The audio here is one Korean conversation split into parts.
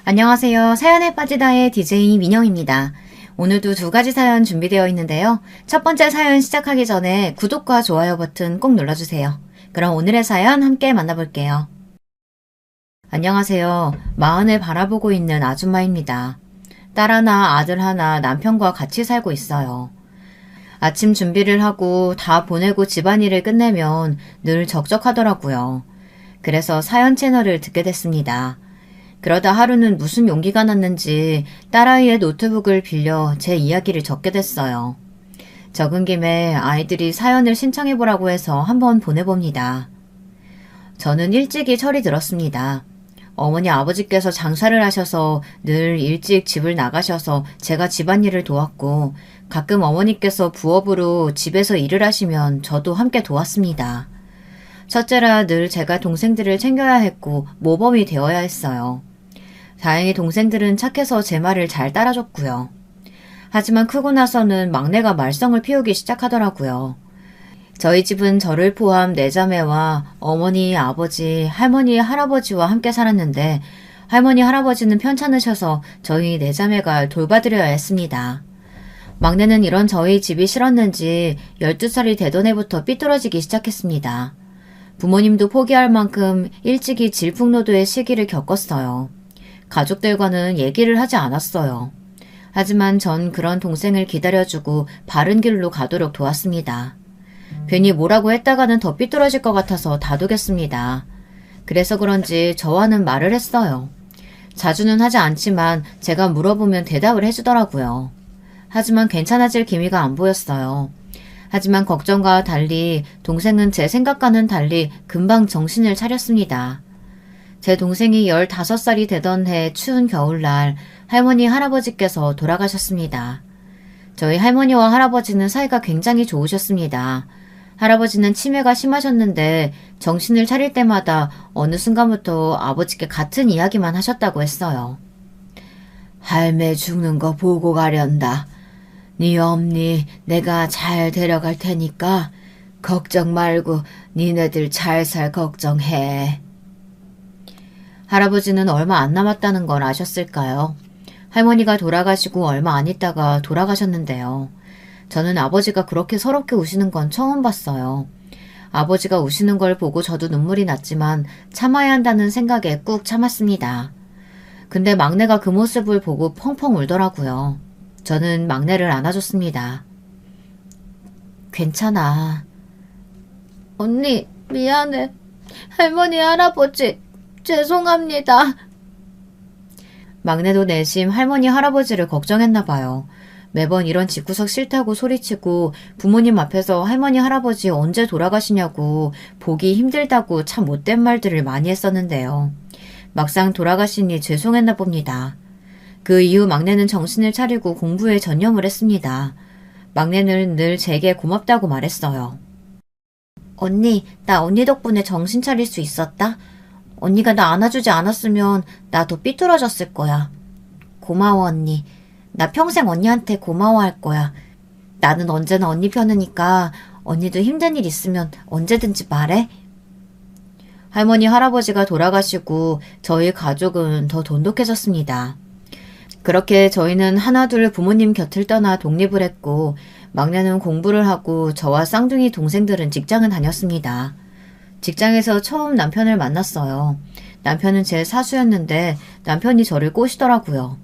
안녕하세요. 사연에 빠지다의 DJ 민영입니다. 오늘도 두 가지 사연 준비되어 있는데요. 첫 번째 사연 시작하기 전에 구독과 좋아요 버튼 꼭 눌러주세요. 그럼 오늘의 사연 함께 만나볼게요. 안녕하세요. 마흔을 바라보고 있는 아줌마입니다. 딸 하나, 아들 하나, 남편과 같이 살고 있어요. 아침 준비를 하고 다 보내고 집안일을 끝내면 늘 적적하더라고요. 그래서 사연 채널을 듣게 됐습니다. 그러다 하루는 무슨 용기가 났는지 딸아이의 노트북을 빌려 제 이야기를 적게 됐어요. 적은 김에 아이들이 사연을 신청해보라고 해서 한번 보내봅니다. 저는 일찍이 철이 들었습니다. 어머니 아버지께서 장사를 하셔서 늘 일찍 집을 나가셔서 제가 집안일을 도왔고 가끔 어머니께서 부업으로 집에서 일을 하시면 저도 함께 도왔습니다. 첫째라 늘 제가 동생들을 챙겨야 했고 모범이 되어야 했어요. 다행히 동생들은 착해서 제 말을 잘 따라줬고요. 하지만 크고 나서는 막내가 말썽을 피우기 시작하더라고요. 저희 집은 저를 포함 4자매와 어머니, 아버지, 할머니, 할아버지와 함께 살았는데 할머니, 할아버지는 편찮으셔서 저희 4자매가 돌봐드려야 했습니다. 막내는 이런 저희 집이 싫었는지 12살이 되던 해부터 삐뚤어지기 시작했습니다. 부모님도 포기할 만큼 일찍이 질풍노도의 시기를 겪었어요. 가족들과는 얘기를 하지 않았어요. 하지만 전 그런 동생을 기다려주고 바른 길로 가도록 도왔습니다. 괜히 뭐라고 했다가는 더 삐뚤어질 것 같아서 다독였습니다. 그래서 그런지 저와는 말을 했어요. 자주는 하지 않지만 제가 물어보면 대답을 해주더라고요. 하지만 괜찮아질 기미가 안 보였어요. 하지만 걱정과 달리 동생은 제 생각과는 달리 금방 정신을 차렸습니다. 제 동생이 15살이 되던 해 추운 겨울날 할머니 할아버지께서 돌아가셨습니다. 저희 할머니와 할아버지는 사이가 굉장히 좋으셨습니다. 할아버지는 치매가 심하셨는데 정신을 차릴 때마다 어느 순간부터 아버지께 같은 이야기만 하셨다고 했어요. 할매 죽는 거 보고 가련다. 네 엄니 내가 잘 데려갈 테니까 걱정 말고 니네들 잘 살 걱정해. 할아버지는 얼마 안 남았다는 걸 아셨을까요? 할머니가 돌아가시고 얼마 안 있다가 돌아가셨는데요. 저는 아버지가 그렇게 서럽게 우시는 건 처음 봤어요. 아버지가 우시는 걸 보고 저도 눈물이 났지만 참아야 한다는 생각에 꾹 참았습니다. 근데 막내가 그 모습을 보고 펑펑 울더라고요. 저는 막내를 안아줬습니다. 괜찮아. 언니, 미안해. 할머니, 할아버지, 죄송합니다. 막내도 내심 할머니, 할아버지를 걱정했나 봐요. 매번 이런 집구석 싫다고 소리치고 부모님 앞에서 할머니, 할아버지 언제 돌아가시냐고 보기 힘들다고 참 못된 말들을 많이 했었는데요. 막상 돌아가시니 죄송했나 봅니다. 그 이후 막내는 정신을 차리고 공부에 전념을 했습니다. 막내는 늘 제게 고맙다고 말했어요. 언니, 나 언니 덕분에 정신 차릴 수 있었다? 언니가 나 안아주지 않았으면 나 더 삐뚤어졌을 거야. 고마워 언니. 나 평생 언니한테 고마워할 거야. 나는 언제나 언니 편이니까 언니도 힘든 일 있으면 언제든지 말해. 할머니 할아버지가 돌아가시고 저희 가족은 더 돈독해졌습니다. 그렇게 저희는 하나둘 부모님 곁을 떠나 독립을 했고 막내는 공부를 하고 저와 쌍둥이 동생들은 직장을 다녔습니다. 직장에서 처음 남편을 만났어요. 남편은 제 사수였는데 남편이 저를 꼬시더라고요.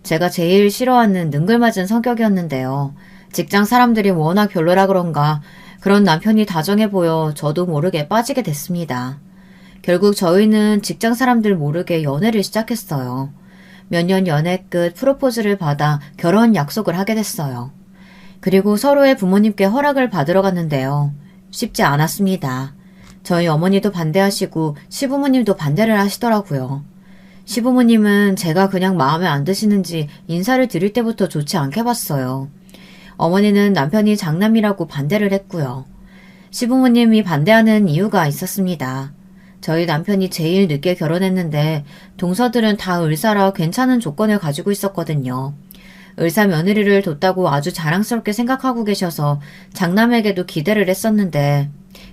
제가 제일 싫어하는 능글맞은 성격이었는데요. 직장 사람들이 워낙 별로라 그런가 그런 남편이 다정해 보여 저도 모르게 빠지게 됐습니다. 결국 저희는 직장 사람들 모르게 연애를 시작했어요. 몇 년 연애 끝 프로포즈를 받아 결혼 약속을 하게 됐어요. 그리고 서로의 부모님께 허락을 받으러 갔는데요. 쉽지 않았습니다. 저희 어머니도 반대하시고 시부모님도 반대를 하시더라고요. 시부모님은 제가 그냥 마음에 안 드시는지 인사를 드릴 때부터 좋지 않게 봤어요. 어머니는 남편이 장남이라고 반대를 했고요. 시부모님이 반대하는 이유가 있었습니다. 저희 남편이 제일 늦게 결혼했는데 동서들은 다 의사라 괜찮은 조건을 가지고 있었거든요. 의사 며느리를 뒀다고 아주 자랑스럽게 생각하고 계셔서 장남에게도 기대를 했었는데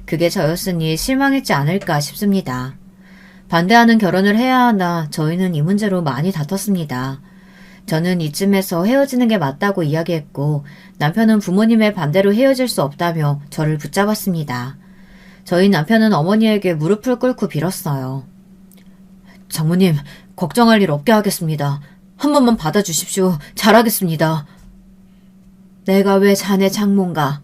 그게 저였으니 실망했지 않을까 싶습니다. 반대하는 결혼을 해야 하나 저희는 이 문제로 많이 다퉜습니다. 저는 이쯤에서 헤어지는 게 맞다고 이야기했고 남편은 부모님의 반대로 헤어질 수 없다며 저를 붙잡았습니다. 저희 남편은 어머니에게 무릎을 꿇고 빌었어요. 장모님, 걱정할 일 없게 하겠습니다. 한 번만 받아주십시오. 잘하겠습니다. 내가 왜 자네 장모인가?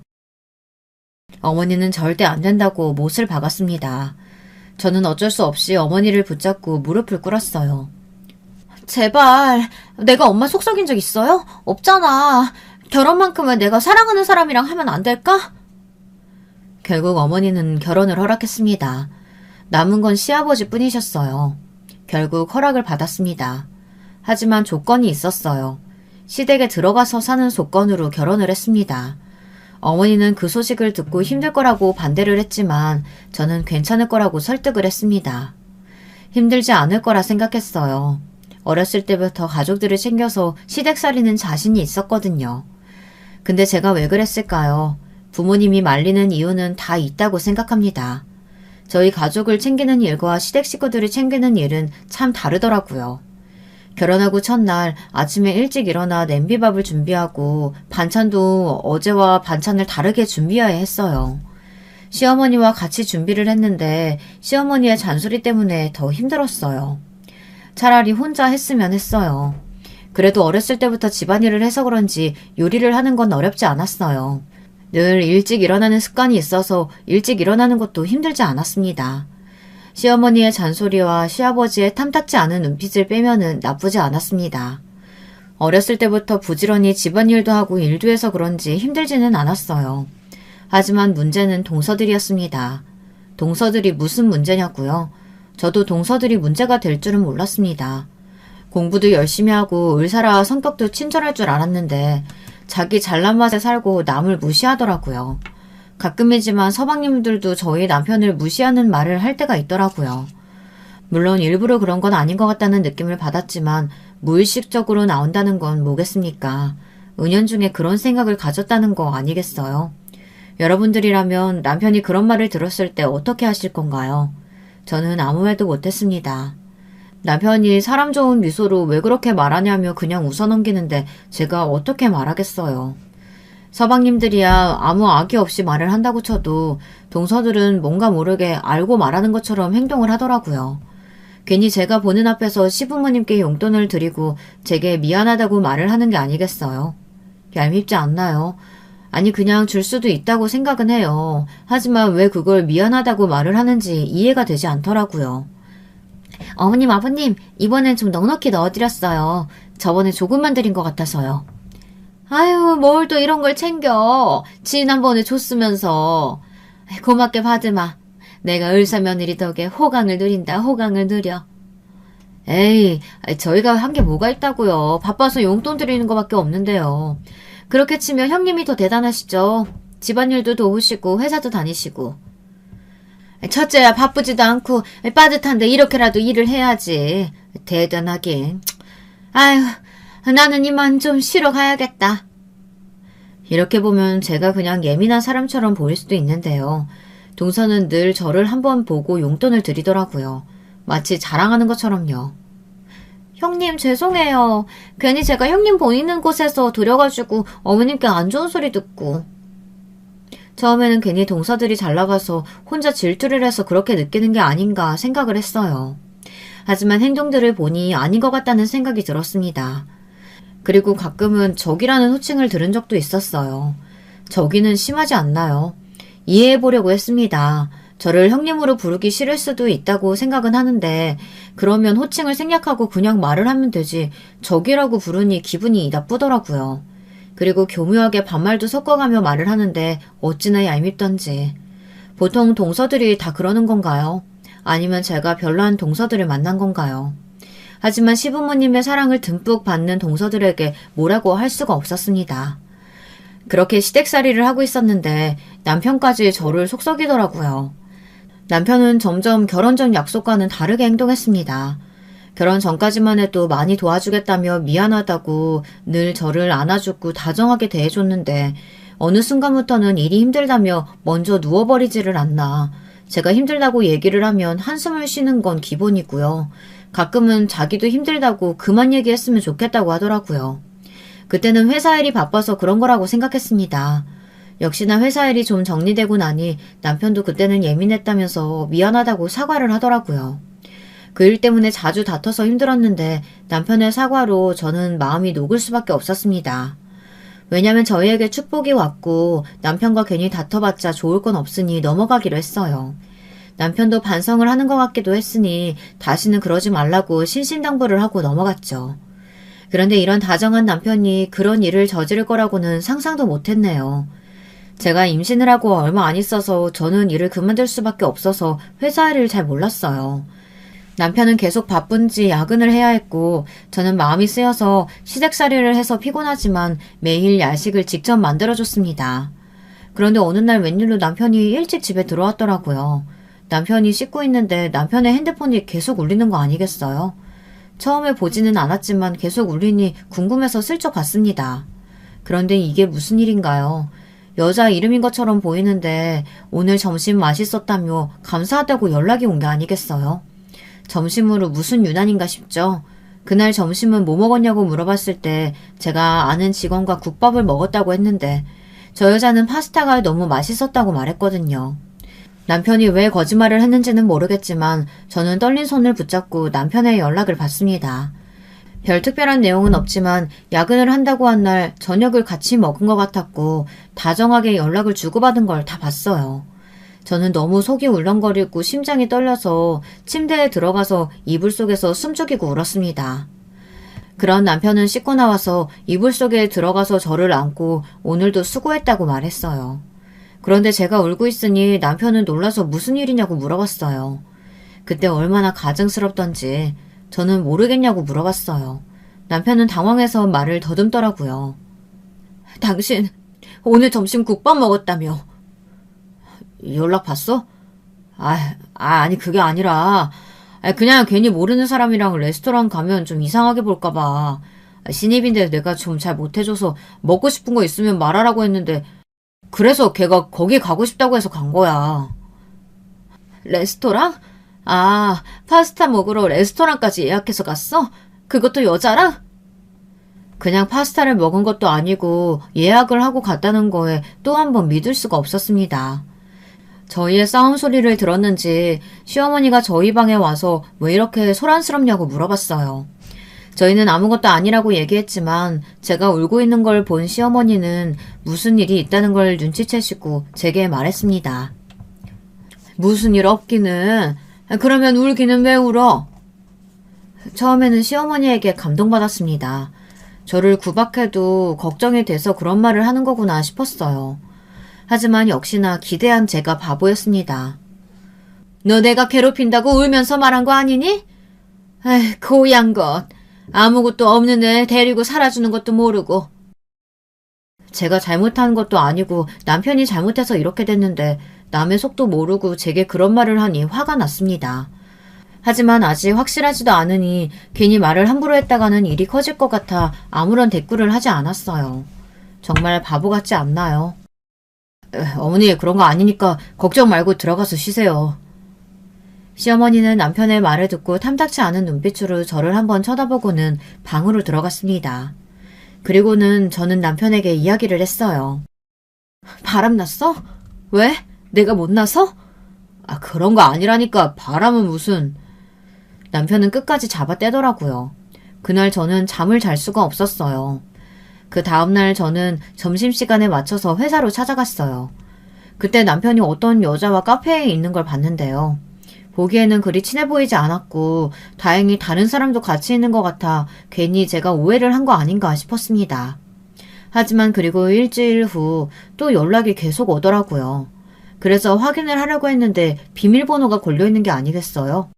어머니는 절대 안 된다고 못을 박았습니다. 저는 어쩔 수 없이 어머니를 붙잡고 무릎을 꿇었어요. 제발, 내가 엄마 속썩인 적 있어요? 없잖아. 결혼만큼은 내가 사랑하는 사람이랑 하면 안 될까? 결국 어머니는 결혼을 허락했습니다. 남은 건 시아버지 뿐이셨어요. 결국 허락을 받았습니다. 하지만 조건이 있었어요. 시댁에 들어가서 사는 조건으로 결혼을 했습니다. 어머니는 그 소식을 듣고 힘들 거라고 반대를 했지만 저는 괜찮을 거라고 설득을 했습니다. 힘들지 않을 거라 생각했어요. 어렸을 때부터 가족들을 챙겨서 시댁살이는 자신이 있었거든요. 근데 제가 왜 그랬을까요? 부모님이 말리는 이유는 다 있다고 생각합니다. 저희 가족을 챙기는 일과 시댁 식구들을 챙기는 일은 참 다르더라고요. 결혼하고 첫날 아침에 일찍 일어나 냄비밥을 준비하고 반찬도 어제와 반찬을 다르게 준비해야 했어요. 시어머니와 같이 준비를 했는데 시어머니의 잔소리 때문에 더 힘들었어요. 차라리 혼자 했으면 했어요. 그래도 어렸을 때부터 집안일을 해서 그런지 요리를 하는 건 어렵지 않았어요. 늘 일찍 일어나는 습관이 있어서 일찍 일어나는 것도 힘들지 않았습니다. 시어머니의 잔소리와 시아버지의 탐탁지 않은 눈빛을 빼면은 나쁘지 않았습니다. 어렸을 때부터 부지런히 집안일도 하고 일도 해서 그런지 힘들지는 않았어요. 하지만 문제는 동서들이었습니다. 동서들이 무슨 문제냐고요? 저도 동서들이 문제가 될 줄은 몰랐습니다. 공부도 열심히 하고 을사라 성격도 친절할 줄 알았는데 자기 잘난 맛에 살고 남을 무시하더라고요. 가끔이지만 서방님들도 저희 남편을 무시하는 말을 할 때가 있더라고요. 물론 일부러 그런 건 아닌 것 같다는 느낌을 받았지만 무의식적으로 나온다는 건 뭐겠습니까? 은연중에 그런 생각을 가졌다는 거 아니겠어요? 여러분들이라면 남편이 그런 말을 들었을 때 어떻게 하실 건가요? 저는 아무 말도 못했습니다. 남편이 사람 좋은 미소로 왜 그렇게 말하냐며 그냥 웃어넘기는데 제가 어떻게 말하겠어요. 서방님들이야 아무 악의 없이 말을 한다고 쳐도 동서들은 뭔가 모르게 알고 말하는 것처럼 행동을 하더라고요. 괜히 제가 보는 앞에서 시부모님께 용돈을 드리고 제게 미안하다고 말을 하는 게 아니겠어요. 얄밉지 않나요? 아니 그냥 줄 수도 있다고 생각은 해요. 하지만 왜 그걸 미안하다고 말을 하는지 이해가 되지 않더라고요. 어머님, 아버님, 이번엔 좀 넉넉히 넣어드렸어요. 저번에 조금만 드린 것 같아서요. 아유, 뭘 또 이런 걸 챙겨. 지난번에 줬으면서. 고맙게 받으마. 내가 을사며느리 덕에 호강을 누린다, 호강을 누려. 에이, 저희가 한 게 뭐가 있다고요. 바빠서 용돈 드리는 것밖에 없는데요. 그렇게 치면 형님이 더 대단하시죠. 집안일도 도우시고 회사도 다니시고. 첫째야 바쁘지도 않고 빠듯한데 이렇게라도 일을 해야지. 대단하긴. 아유, 나는 이만 좀 쉬러 가야겠다. 이렇게 보면 제가 그냥 예민한 사람처럼 보일 수도 있는데요. 동서는 늘 저를 한번 보고 용돈을 드리더라고요. 마치 자랑하는 것처럼요. 형님 죄송해요. 괜히 제가 형님 보이는 곳에서 들여가지고 어머님께 안 좋은 소리 듣고. 처음에는 괜히 동서들이 잘 나가서 혼자 질투를 해서 그렇게 느끼는 게 아닌가 생각을 했어요. 하지만 행동들을 보니 아닌 것 같다는 생각이 들었습니다. 그리고 가끔은 적이라는 호칭을 들은 적도 있었어요. 적이는 심하지 않나요? 이해해보려고 했습니다. 저를 형님으로 부르기 싫을 수도 있다고 생각은 하는데 그러면 호칭을 생략하고 그냥 말을 하면 되지 적이라고 부르니 기분이 나쁘더라고요. 그리고 교묘하게 반말도 섞어가며 말을 하는데 어찌나 얄밉던지. 보통 동서들이 다 그러는 건가요? 아니면 제가 별로한 동서들을 만난 건가요? 하지만 시부모님의 사랑을 듬뿍 받는 동서들에게 뭐라고 할 수가 없었습니다. 그렇게 시댁살이를 하고 있었는데 남편까지 저를 속썩이더라고요. 남편은 점점 결혼 전 약속과는 다르게 행동했습니다. 결혼 전까지만 해도 많이 도와주겠다며 미안하다고 늘 저를 안아주고 다정하게 대해줬는데 어느 순간부터는 일이 힘들다며 먼저 누워버리지를 않나. 제가 힘들다고 얘기를 하면 한숨을 쉬는 건 기본이고요. 가끔은 자기도 힘들다고 그만 얘기했으면 좋겠다고 하더라고요. 그때는 회사 일이 바빠서 그런 거라고 생각했습니다. 역시나 회사 일이 좀 정리되고 나니 남편도 그때는 예민했다면서 미안하다고 사과를 하더라고요. 그 일 때문에 자주 다퉈서 힘들었는데 남편의 사과로 저는 마음이 녹을 수밖에 없었습니다. 왜냐면 저희에게 축복이 왔고 남편과 괜히 다퉈봤자 좋을 건 없으니 넘어가기로 했어요. 남편도 반성을 하는 것 같기도 했으니 다시는 그러지 말라고 신신당부를 하고 넘어갔죠. 그런데 이런 다정한 남편이 그런 일을 저지를 거라고는 상상도 못했네요. 제가 임신을 하고 얼마 안 있어서 저는 일을 그만둘 수밖에 없어서 회사 일을 잘 몰랐어요. 남편은 계속 바쁜지 야근을 해야 했고 저는 마음이 쓰여서 시댁살이를 해서 피곤하지만 매일 야식을 직접 만들어줬습니다. 그런데 어느 날 웬일로 남편이 일찍 집에 들어왔더라고요. 남편이 씻고 있는데 남편의 핸드폰이 계속 울리는 거 아니겠어요? 처음에 보지는 않았지만 계속 울리니 궁금해서 슬쩍 봤습니다. 그런데 이게 무슨 일인가요? 여자 이름인 것처럼 보이는데 오늘 점심 맛있었다며 감사하다고 연락이 온 게 아니겠어요? 점심으로 무슨 유난인가 싶죠. 그날 점심은 뭐 먹었냐고 물어봤을 때 제가 아는 직원과 국밥을 먹었다고 했는데 저 여자는 파스타가 너무 맛있었다고 말했거든요. 남편이 왜 거짓말을 했는지는 모르겠지만 저는 떨린 손을 붙잡고 남편의 연락을 받습니다. 별 특별한 내용은 없지만 야근을 한다고 한 날 저녁을 같이 먹은 것 같았고 다정하게 연락을 주고받은 걸 다 봤어요. 저는 너무 속이 울렁거리고 심장이 떨려서 침대에 들어가서 이불 속에서 숨죽이고 울었습니다. 그런 남편은 씻고 나와서 이불 속에 들어가서 저를 안고 오늘도 수고했다고 말했어요. 그런데 제가 울고 있으니 남편은 놀라서 무슨 일이냐고 물어봤어요. 그때 얼마나 가증스럽던지 저는 모르겠냐고 물어봤어요. 남편은 당황해서 말을 더듬더라고요. 당신 오늘 점심 국밥 먹었다며. 연락 봤어? 아니 그게 아니라 그냥 괜히 모르는 사람이랑 레스토랑 가면 좀 이상하게 볼까봐. 신입인데 내가 좀 잘 못해줘서 먹고 싶은 거 있으면 말하라고 했는데 그래서 걔가 거기 가고 싶다고 해서 간 거야. 레스토랑? 파스타 먹으러 레스토랑까지 예약해서 갔어? 그것도 여자랑? 그냥 파스타를 먹은 것도 아니고 예약을 하고 갔다는 거에 또 한 번 믿을 수가 없었습니다. 저희의 싸움 소리를 들었는지 시어머니가 저희 방에 와서 왜 이렇게 소란스럽냐고 물어봤어요. 저희는 아무것도 아니라고 얘기했지만 제가 울고 있는 걸 본 시어머니는 무슨 일이 있다는 걸 눈치채시고 제게 말했습니다. 무슨 일 없기는. 그러면 울기는 왜 울어? 처음에는 시어머니에게 감동받았습니다. 저를 구박해도 걱정이 돼서 그런 말을 하는 거구나 싶었어요. 하지만 역시나 기대한 제가 바보였습니다. 너 내가 괴롭힌다고 울면서 말한 거 아니니? 고양 것. 아무것도 없는 애 데리고 살아주는 것도 모르고. 제가 잘못한 것도 아니고 남편이 잘못해서 이렇게 됐는데 남의 속도 모르고 제게 그런 말을 하니 화가 났습니다. 하지만 아직 확실하지도 않으니 괜히 말을 함부로 했다가는 일이 커질 것 같아 아무런 대꾸를 하지 않았어요. 정말 바보 같지 않나요? 어머니 그런 거 아니니까 걱정 말고 들어가서 쉬세요. 시어머니는 남편의 말을 듣고 탐탁치 않은 눈빛으로 저를 한번 쳐다보고는 방으로 들어갔습니다. 그리고는 저는 남편에게 이야기를 했어요. 바람났어? 왜? 내가 못나서? 그런 거 아니라니까. 바람은 무슨. 남편은 끝까지 잡아떼더라고요. 그날 저는 잠을 잘 수가 없었어요. 그 다음날 저는 점심시간에 맞춰서 회사로 찾아갔어요. 그때 남편이 어떤 여자와 카페에 있는 걸 봤는데요. 보기에는 그리 친해 보이지 않았고 다행히 다른 사람도 같이 있는 것 같아 괜히 제가 오해를 한 거 아닌가 싶었습니다. 하지만 그리고 일주일 후 또 연락이 계속 오더라고요. 그래서 확인을 하려고 했는데 비밀번호가 걸려있는 게 아니겠어요?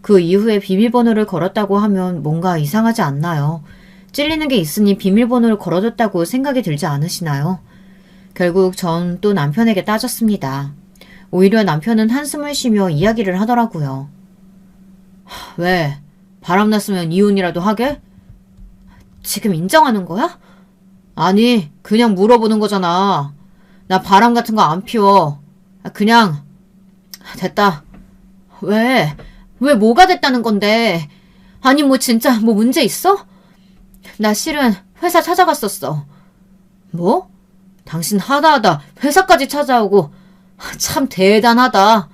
그 이후에 비밀번호를 걸었다고 하면 뭔가 이상하지 않나요? 찔리는 게 있으니 비밀번호를 걸어뒀다고 생각이 들지 않으시나요? 결국 전 또 남편에게 따졌습니다. 오히려 남편은 한숨을 쉬며 이야기를 하더라고요. 왜? 바람났으면 이혼이라도 하게? 지금 인정하는 거야? 아니, 그냥 물어보는 거잖아. 나 바람 같은 거 안 피워. 그냥 됐다. 왜? 왜 뭐가 됐다는 건데? 아니 뭐 진짜 뭐 문제 있어? 나 실은 회사 찾아갔었어. 뭐? 당신 하다하다 회사까지 찾아오고 참 대단하다.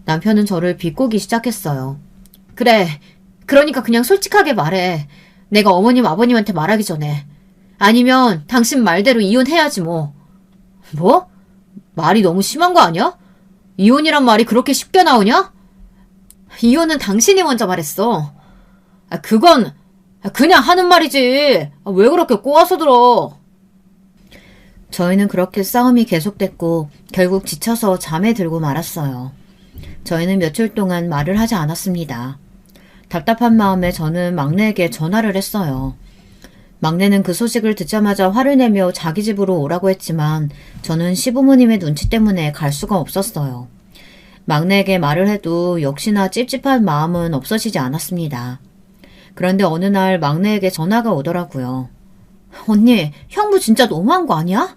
남편은 저를 비꼬기 시작했어요. 그래, 그러니까 그냥 솔직하게 말해. 내가 어머님 아버님한테 말하기 전에. 아니면 당신 말대로 이혼해야지 뭐. 뭐? 말이 너무 심한 거 아니야? 이혼이란 말이 그렇게 쉽게 나오냐? 이혼은 당신이 먼저 말했어. 그건 그냥 하는 말이지. 왜 그렇게 꼬아서 들어? 저희는 그렇게 싸움이 계속됐고 결국 지쳐서 잠에 들고 말았어요. 저희는 며칠 동안 말을 하지 않았습니다. 답답한 마음에 저는 막내에게 전화를 했어요. 막내는 그 소식을 듣자마자 화를 내며 자기 집으로 오라고 했지만 저는 시부모님의 눈치 때문에 갈 수가 없었어요. 막내에게 말을 해도 역시나 찝찝한 마음은 없어지지 않았습니다. 그런데 어느 날 막내에게 전화가 오더라고요. 언니, 형부 진짜 너무한 거 아니야?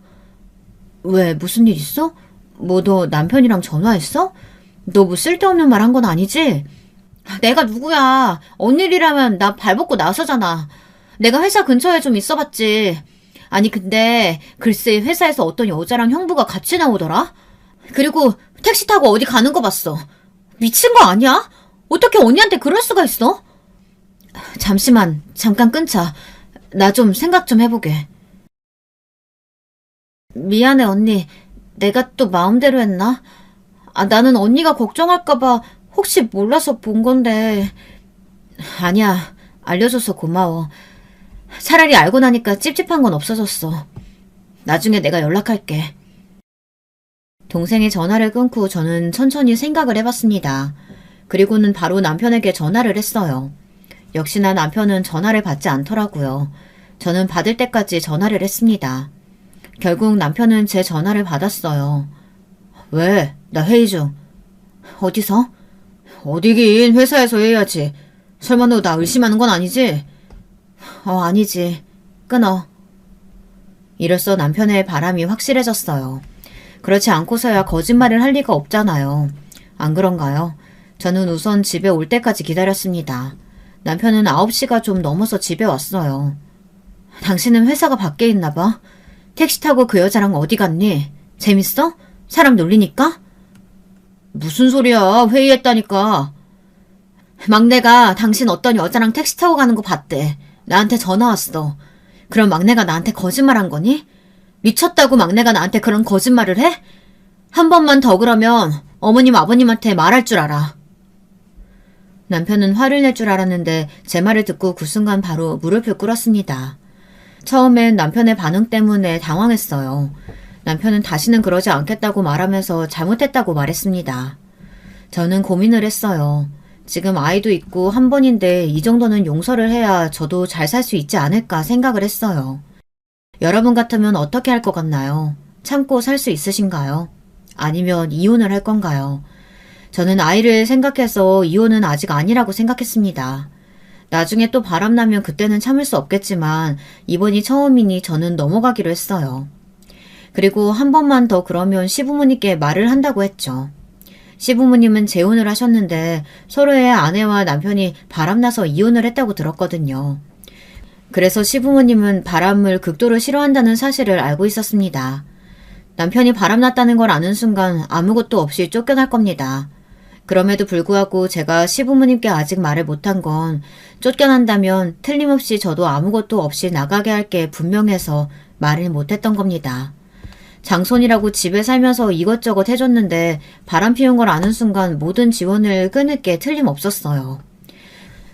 왜, 무슨 일 있어? 뭐 너 남편이랑 전화했어? 너 뭐 쓸데없는 말 한 건 아니지? 내가 누구야? 언니라면 나 발벗고 나서잖아. 내가 회사 근처에 좀 있어봤지. 아니 근데 글쎄 회사에서 어떤 여자랑 형부가 같이 나오더라? 그리고 택시 타고 어디 가는 거 봤어. 미친 거 아니야? 어떻게 언니한테 그럴 수가 있어? 잠시만, 잠깐 끊자. 나 좀 생각 좀 해보게. 미안해 언니. 내가 또 마음대로 했나? 나는 언니가 걱정할까봐 혹시 몰라서 본 건데. 아니야, 알려줘서 고마워. 차라리 알고 나니까 찝찝한 건 없어졌어. 나중에 내가 연락할게. 동생이 전화를 끊고 저는 천천히 생각을 해봤습니다. 그리고는 바로 남편에게 전화를 했어요. 역시나 남편은 전화를 받지 않더라고요. 저는 받을 때까지 전화를 했습니다. 결국 남편은 제 전화를 받았어요. 왜? 나 회의 중. 어디서? 어디긴 회사에서 해야지. 설마 너 나 의심하는 건 아니지? 아니지. 끊어. 이로써 남편의 바람이 확실해졌어요. 그렇지 않고서야 거짓말을 할 리가 없잖아요. 안 그런가요? 저는 우선 집에 올 때까지 기다렸습니다. 남편은 9시가 좀 넘어서 집에 왔어요. 당신은 회사가 밖에 있나 봐. 택시 타고 그 여자랑 어디 갔니? 재밌어? 사람 놀리니까? 무슨 소리야. 회의했다니까. 막내가 당신 어떤 여자랑 택시 타고 가는 거 봤대. 나한테 전화 왔어. 그럼 막내가 나한테 거짓말한 거니? 미쳤다고 막내가 나한테 그런 거짓말을 해? 한 번만 더 그러면 어머님 아버님한테 말할 줄 알아. 남편은 화를 낼 줄 알았는데 제 말을 듣고 그 순간 바로 무릎을 꿇었습니다. 처음엔 남편의 반응 때문에 당황했어요. 남편은 다시는 그러지 않겠다고 말하면서 잘못했다고 말했습니다. 저는 고민을 했어요. 지금 아이도 있고 한 번인데 이 정도는 용서를 해야 저도 잘 살 수 있지 않을까 생각을 했어요. 여러분 같으면 어떻게 할 것 같나요? 참고 살 수 있으신가요? 아니면 이혼을 할 건가요? 저는 아이를 생각해서 이혼은 아직 아니라고 생각했습니다. 나중에 또 바람나면 그때는 참을 수 없겠지만 이번이 처음이니 저는 넘어가기로 했어요. 그리고 한 번만 더 그러면 시부모님께 말을 한다고 했죠. 시부모님은 재혼을 하셨는데 서로의 아내와 남편이 바람나서 이혼을 했다고 들었거든요. 그래서 시부모님은 바람을 극도로 싫어한다는 사실을 알고 있었습니다. 남편이 바람났다는 걸 아는 순간 아무것도 없이 쫓겨날 겁니다. 그럼에도 불구하고 제가 시부모님께 아직 말을 못한 건 쫓겨난다면 틀림없이 저도 아무것도 없이 나가게 할 게 분명해서 말을 못했던 겁니다. 장손이라고 집에 살면서 이것저것 해줬는데 바람 피운 걸 아는 순간 모든 지원을 끊을 게 틀림없었어요.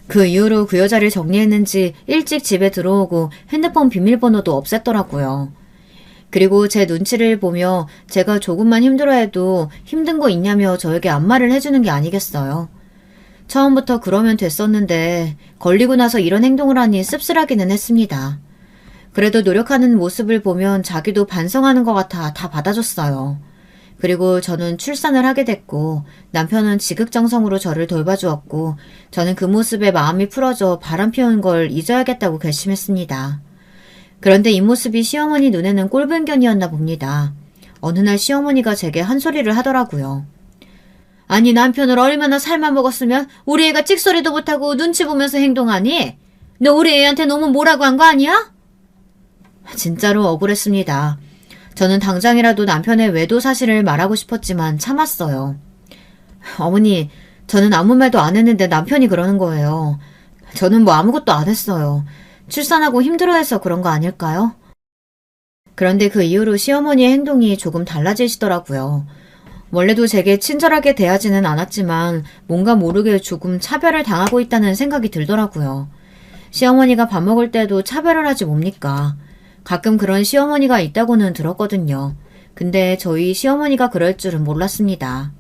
그 이후로 그 여자를 정리했는지 일찍 집에 들어오고 핸드폰 비밀번호도 없앴더라고요. 그리고 제 눈치를 보며 제가 조금만 힘들어해도 힘든 거 있냐며 저에게 안마를 해주는 게 아니겠어요. 처음부터 그러면 됐었는데 걸리고 나서 이런 행동을 하니 씁쓸하기는 했습니다. 그래도 노력하는 모습을 보면 자기도 반성하는 것 같아 다 받아줬어요. 그리고 저는 출산을 하게 됐고 남편은 지극정성으로 저를 돌봐주었고 저는 그 모습에 마음이 풀어져 바람 피운 걸 잊어야겠다고 결심했습니다. 그런데 이 모습이 시어머니 눈에는 꼴불견이었나 봅니다. 어느 날 시어머니가 제게 한 소리를 하더라고요. 아니 남편을 얼마나 삶아 먹었으면 우리 애가 찍소리도 못하고 눈치 보면서 행동하니? 너 우리 애한테 너무 뭐라고 한 거 아니야? 진짜로 억울했습니다. 저는 당장이라도 남편의 외도 사실을 말하고 싶었지만 참았어요. 어머니, 저는 아무 말도 안 했는데 남편이 그러는 거예요. 저는 뭐 아무것도 안 했어요. 출산하고 힘들어해서 그런 거 아닐까요? 그런데 그 이후로 시어머니의 행동이 조금 달라지시더라고요. 원래도 제게 친절하게 대하지는 않았지만 뭔가 모르게 조금 차별을 당하고 있다는 생각이 들더라고요. 시어머니가 밥 먹을 때도 차별을 하지 뭡니까? 가끔 그런 시어머니가 있다고는 들었거든요. 근데 저희 시어머니가 그럴 줄은 몰랐습니다.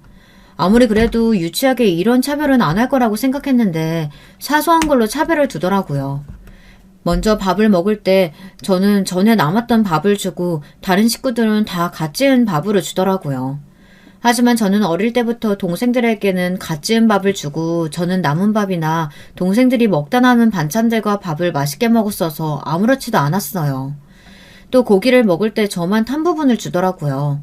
아무리 그래도 유치하게 이런 차별은 안 할 거라고 생각했는데 사소한 걸로 차별을 두더라고요. 먼저 밥을 먹을 때 저는 전에 남았던 밥을 주고 다른 식구들은 다 갓 지은 밥으로 주더라고요. 하지만 저는 어릴 때부터 동생들에게는 갓 지은 밥을 주고 저는 남은 밥이나 동생들이 먹다 남은 반찬들과 밥을 맛있게 먹었어서 아무렇지도 않았어요. 또 고기를 먹을 때 저만 탄 부분을 주더라고요.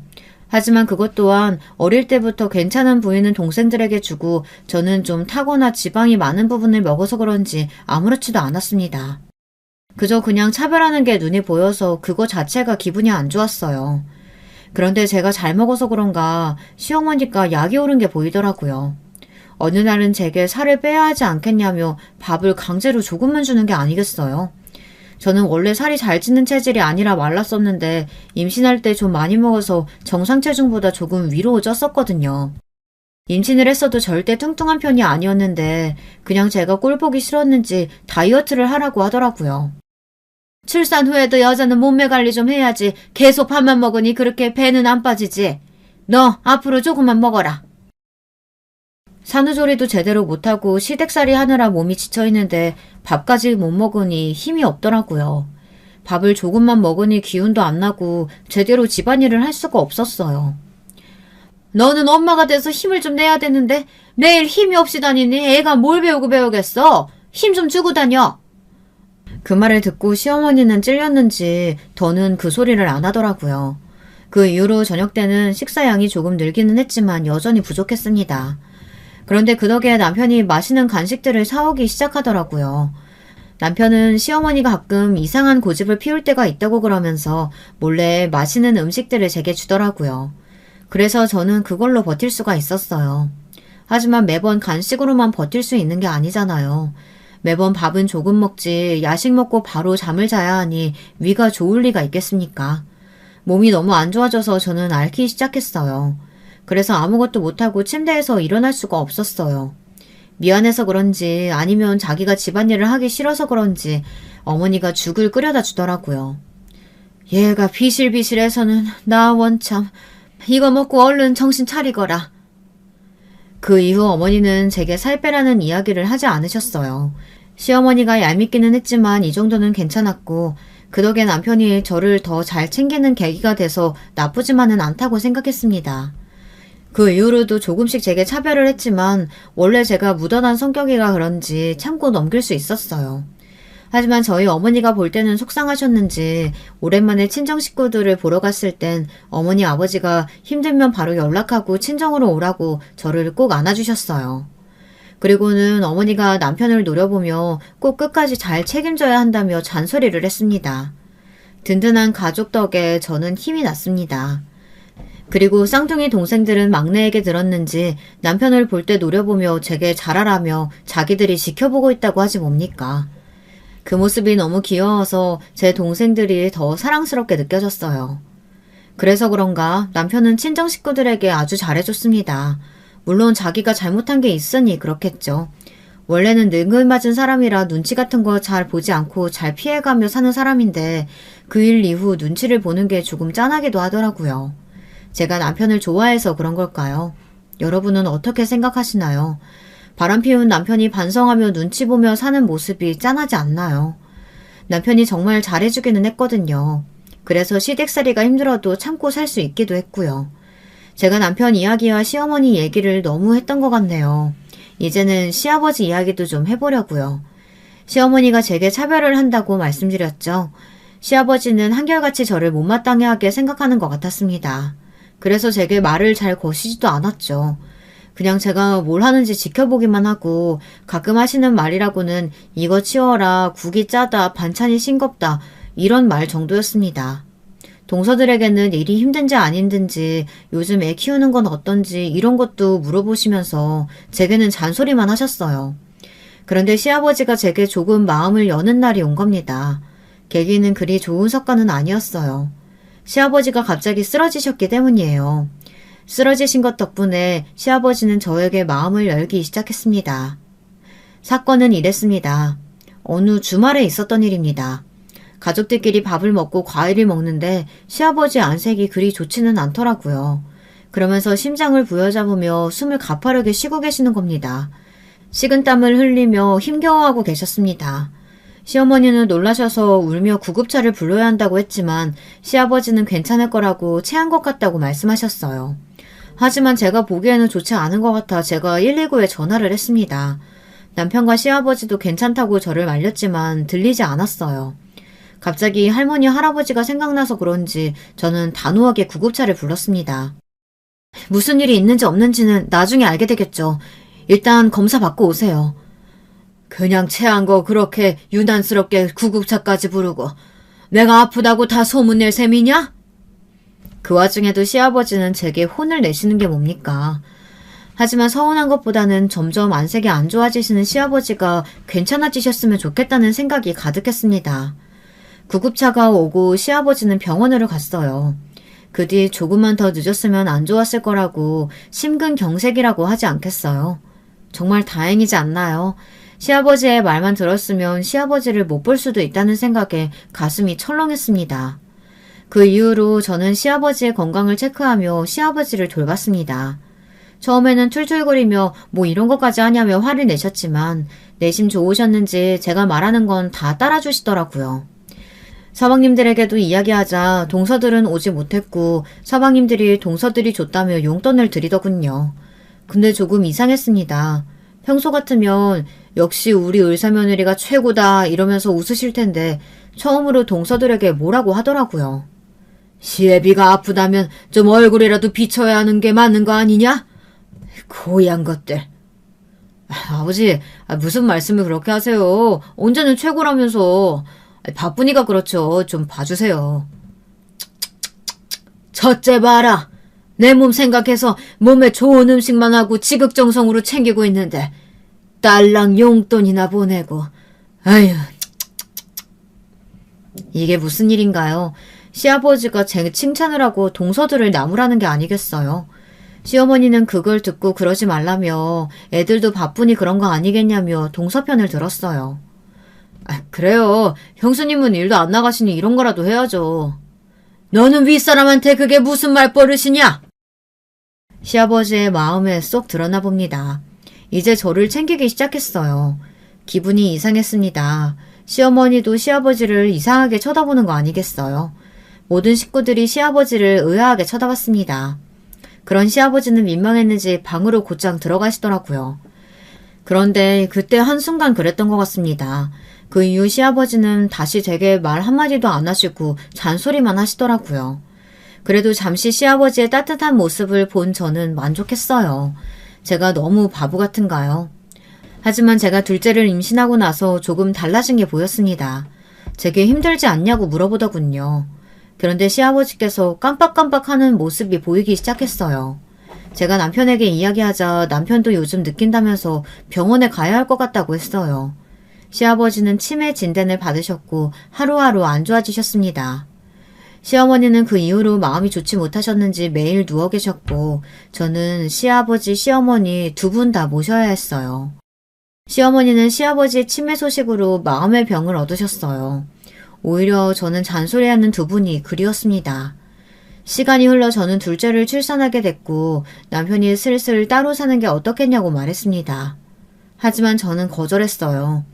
하지만 그것 또한 어릴 때부터 괜찮은 부위는 동생들에게 주고 저는 좀 타거나 지방이 많은 부분을 먹어서 그런지 아무렇지도 않았습니다. 그저 그냥 차별하는 게 눈에 보여서 그거 자체가 기분이 안 좋았어요. 그런데 제가 잘 먹어서 그런가 시어머니가 약이 오른 게 보이더라고요. 어느 날은 제게 살을 빼야 하지 않겠냐며 밥을 강제로 조금만 주는 게 아니겠어요? 저는 원래 살이 잘 찌는 체질이 아니라 말랐었는데 임신할 때 좀 많이 먹어서 정상 체중보다 조금 위로 쪘었거든요. 임신을 했어도 절대 뚱뚱한 편이 아니었는데 그냥 제가 꼴 보기 싫었는지 다이어트를 하라고 하더라고요. 출산 후에도 여자는 몸매 관리 좀 해야지. 계속 밥만 먹으니 그렇게 배는 안 빠지지. 너 앞으로 조금만 먹어라. 산후조리도 제대로 못하고 시댁살이 하느라 몸이 지쳐있는데 밥까지 못 먹으니 힘이 없더라고요. 밥을 조금만 먹으니 기운도 안 나고 제대로 집안일을 할 수가 없었어요. 너는 엄마가 돼서 힘을 좀 내야 되는데 매일 힘이 없이 다니니 애가 뭘 배우고 배우겠어? 힘 좀 주고 다녀. 그 말을 듣고 시어머니는 찔렸는지 더는 그 소리를 안 하더라고요. 그 이후로 저녁 때는 식사량이 조금 늘기는 했지만 여전히 부족했습니다. 그런데 그 덕에 남편이 맛있는 간식들을 사오기 시작하더라고요. 남편은 시어머니가 가끔 이상한 고집을 피울 때가 있다고 그러면서 몰래 맛있는 음식들을 제게 주더라고요. 그래서 저는 그걸로 버틸 수가 있었어요. 하지만 매번 간식으로만 버틸 수 있는 게 아니잖아요. 매번 밥은 조금 먹지 야식 먹고 바로 잠을 자야 하니 위가 좋을 리가 있겠습니까? 몸이 너무 안 좋아져서 저는 앓기 시작했어요. 그래서 아무것도 못하고 침대에서 일어날 수가 없었어요. 미안해서 그런지 아니면 자기가 집안일을 하기 싫어서 그런지 어머니가 죽을 끓여다 주더라고요. 얘가 비실비실해서는 나 원참 이거 먹고 얼른 정신 차리거라. 그 이후 어머니는 제게 살 빼라는 이야기를 하지 않으셨어요. 시어머니가 얄밉기는 했지만 이 정도는 괜찮았고 그 덕에 남편이 저를 더 잘 챙기는 계기가 돼서 나쁘지만은 않다고 생각했습니다. 그 이후로도 조금씩 제게 차별을 했지만 원래 제가 무던한 성격이라 그런지 참고 넘길 수 있었어요. 하지만 저희 어머니가 볼 때는 속상하셨는지 오랜만에 친정 식구들을 보러 갔을 땐 어머니 아버지가 힘들면 바로 연락하고 친정으로 오라고 저를 꼭 안아주셨어요. 그리고는 어머니가 남편을 노려보며 꼭 끝까지 잘 책임져야 한다며 잔소리를 했습니다. 든든한 가족 덕에 저는 힘이 났습니다. 그리고 쌍둥이 동생들은 막내에게 들었는지 남편을 볼 때 노려보며 제게 잘하라며 자기들이 지켜보고 있다고 하지 뭡니까. 그 모습이 너무 귀여워서 제 동생들이 더 사랑스럽게 느껴졌어요. 그래서 그런가 남편은 친정 식구들에게 아주 잘해줬습니다. 물론 자기가 잘못한 게 있으니 그렇겠죠. 원래는 능글맞은 사람이라 눈치 같은 거 잘 보지 않고 잘 피해가며 사는 사람인데 그 일 이후 눈치를 보는 게 조금 짠하기도 하더라고요. 제가 남편을 좋아해서 그런 걸까요? 여러분은 어떻게 생각하시나요? 바람피운 남편이 반성하며 눈치 보며 사는 모습이 짠하지 않나요? 남편이 정말 잘해주기는 했거든요. 그래서 시댁살이가 힘들어도 참고 살 수 있기도 했고요. 제가 남편 이야기와 시어머니 얘기를 너무 했던 것 같네요. 이제는 시아버지 이야기도 좀 해보려고요. 시어머니가 제게 차별을 한다고 말씀드렸죠. 시아버지는 한결같이 저를 못마땅하게 생각하는 것 같았습니다. 그래서 제게 말을 잘 거시지도 않았죠. 그냥 제가 뭘 하는지 지켜보기만 하고 가끔 하시는 말이라고는 이거 치워라, 국이 짜다, 반찬이 싱겁다 이런 말 정도였습니다. 동서들에게는 일이 힘든지 안 힘든지 요즘 애 키우는 건 어떤지 이런 것도 물어보시면서 제게는 잔소리만 하셨어요. 그런데 시아버지가 제게 조금 마음을 여는 날이 온 겁니다. 계기는 그리 좋은 습관은 아니었어요. 시아버지가 갑자기 쓰러지셨기 때문이에요. 쓰러지신 것 덕분에 시아버지는 저에게 마음을 열기 시작했습니다. 사건은 이랬습니다. 어느 주말에 있었던 일입니다. 가족들끼리 밥을 먹고 과일을 먹는데 시아버지 안색이 그리 좋지는 않더라고요. 그러면서 심장을 부여잡으며 숨을 가파르게 쉬고 계시는 겁니다. 식은땀을 흘리며 힘겨워하고 계셨습니다. 시어머니는 놀라셔서 울며 구급차를 불러야 한다고 했지만 시아버지는 괜찮을 거라고 체한 것 같다고 말씀하셨어요. 하지만 제가 보기에는 좋지 않은 것 같아 제가 119에 전화를 했습니다. 남편과 시아버지도 괜찮다고 저를 말렸지만 들리지 않았어요. 갑자기 할머니 할아버지가 생각나서 그런지 저는 단호하게 구급차를 불렀습니다. 무슨 일이 있는지 없는지는 나중에 알게 되겠죠. 일단 검사 받고 오세요. 그냥 체한 거 그렇게 유난스럽게 구급차까지 부르고 내가 아프다고 다 소문낼 셈이냐? 그 와중에도 시아버지는 제게 혼을 내시는 게 뭡니까? 하지만 서운한 것보다는 점점 안색이 안 좋아지시는 시아버지가 괜찮아지셨으면 좋겠다는 생각이 가득했습니다. 구급차가 오고 시아버지는 병원으로 갔어요. 그 뒤 조금만 더 늦었으면 안 좋았을 거라고 심근경색이라고 하지 않겠어요. 정말 다행이지 않나요? 시아버지의 말만 들었으면 시아버지를 못 볼 수도 있다는 생각에 가슴이 철렁했습니다. 그 이후로 저는 시아버지의 건강을 체크하며 시아버지를 돌봤습니다. 처음에는 툴툴거리며 뭐 이런 것까지 하냐며 화를 내셨지만 내심 좋으셨는지 제가 말하는 건 다 따라주시더라고요. 서방님들에게도 이야기하자 동서들은 오지 못했고 서방님들이 동서들이 줬다며 용돈을 드리더군요. 근데 조금 이상했습니다. 평소 같으면 역시 우리 의사며느리가 최고다 이러면서 웃으실 텐데 처음으로 동서들에게 뭐라고 하더라고요. 시애비가 아프다면 좀 얼굴이라도 비춰야 하는 게 맞는 거 아니냐? 고얀 것들. 아버지, 무슨 말씀을 그렇게 하세요. 언제는 최고라면서. 바쁘니까 그렇죠. 좀 봐주세요. 첫째 봐라. 내 몸 생각해서 몸에 좋은 음식만 하고 지극정성으로 챙기고 있는데 딸랑 용돈이나 보내고. 아휴. 이게 무슨 일인가요? 시아버지가 제 칭찬을 하고 동서들을 나무라는 게 아니겠어요? 시어머니는 그걸 듣고 그러지 말라며 애들도 바쁘니 그런 거 아니겠냐며 동서편을 들었어요. 그래요. 형수님은 일도 안 나가시니 이런 거라도 해야죠. 너는 윗사람한테 그게 무슨 말버릇이냐? 시아버지의 마음에 쏙 드러나 봅니다. 이제 저를 챙기기 시작했어요. 기분이 이상했습니다. 시어머니도 시아버지를 이상하게 쳐다보는 거 아니겠어요? 모든 식구들이 시아버지를 의아하게 쳐다봤습니다. 그런 시아버지는 민망했는지 방으로 곧장 들어가시더라고요. 그런데 그때 한순간 그랬던 것 같습니다. 그 이후 시아버지는 다시 제게 말 한마디도 안 하시고 잔소리만 하시더라고요. 그래도 잠시 시아버지의 따뜻한 모습을 본 저는 만족했어요. 제가 너무 바보 같은가요? 하지만 제가 둘째를 임신하고 나서 조금 달라진 게 보였습니다. 제게 힘들지 않냐고 물어보더군요. 그런데 시아버지께서 깜빡깜빡하는 모습이 보이기 시작했어요. 제가 남편에게 이야기하자 남편도 요즘 느낀다면서 병원에 가야 할 것 같다고 했어요. 시아버지는 치매 진단을 받으셨고 하루하루 안 좋아지셨습니다. 시어머니는 그 이후로 마음이 좋지 못하셨는지 매일 누워 계셨고 저는 시아버지, 시어머니 두 분 다 모셔야 했어요. 시어머니는 시아버지의 치매 소식으로 마음의 병을 얻으셨어요. 오히려 저는 잔소리하는 두 분이 그리웠습니다. 시간이 흘러 저는 둘째를 출산하게 됐고 남편이 슬슬 따로 사는 게 어떻겠냐고 말했습니다. 하지만 저는 거절했어요.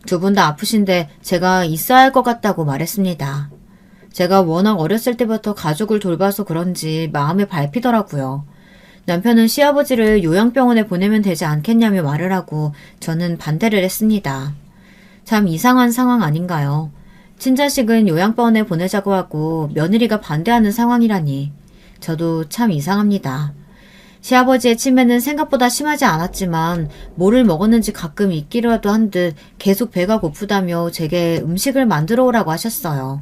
두 분 다 아프신데 제가 있어야 할 것 같다고 말했습니다. 제가 워낙 어렸을 때부터 가족을 돌봐서 그런지 마음에 밟히더라고요. 남편은 시아버지를 요양병원에 보내면 되지 않겠냐며 말을 하고 저는 반대를 했습니다. 참 이상한 상황 아닌가요? 친자식은 요양병원에 보내자고 하고 며느리가 반대하는 상황이라니. 저도 참 이상합니다. 시아버지의 치매는 생각보다 심하지 않았지만 뭐를 먹었는지 가끔 잊기라도 한 듯 계속 배가 고프다며 제게 음식을 만들어 오라고 하셨어요.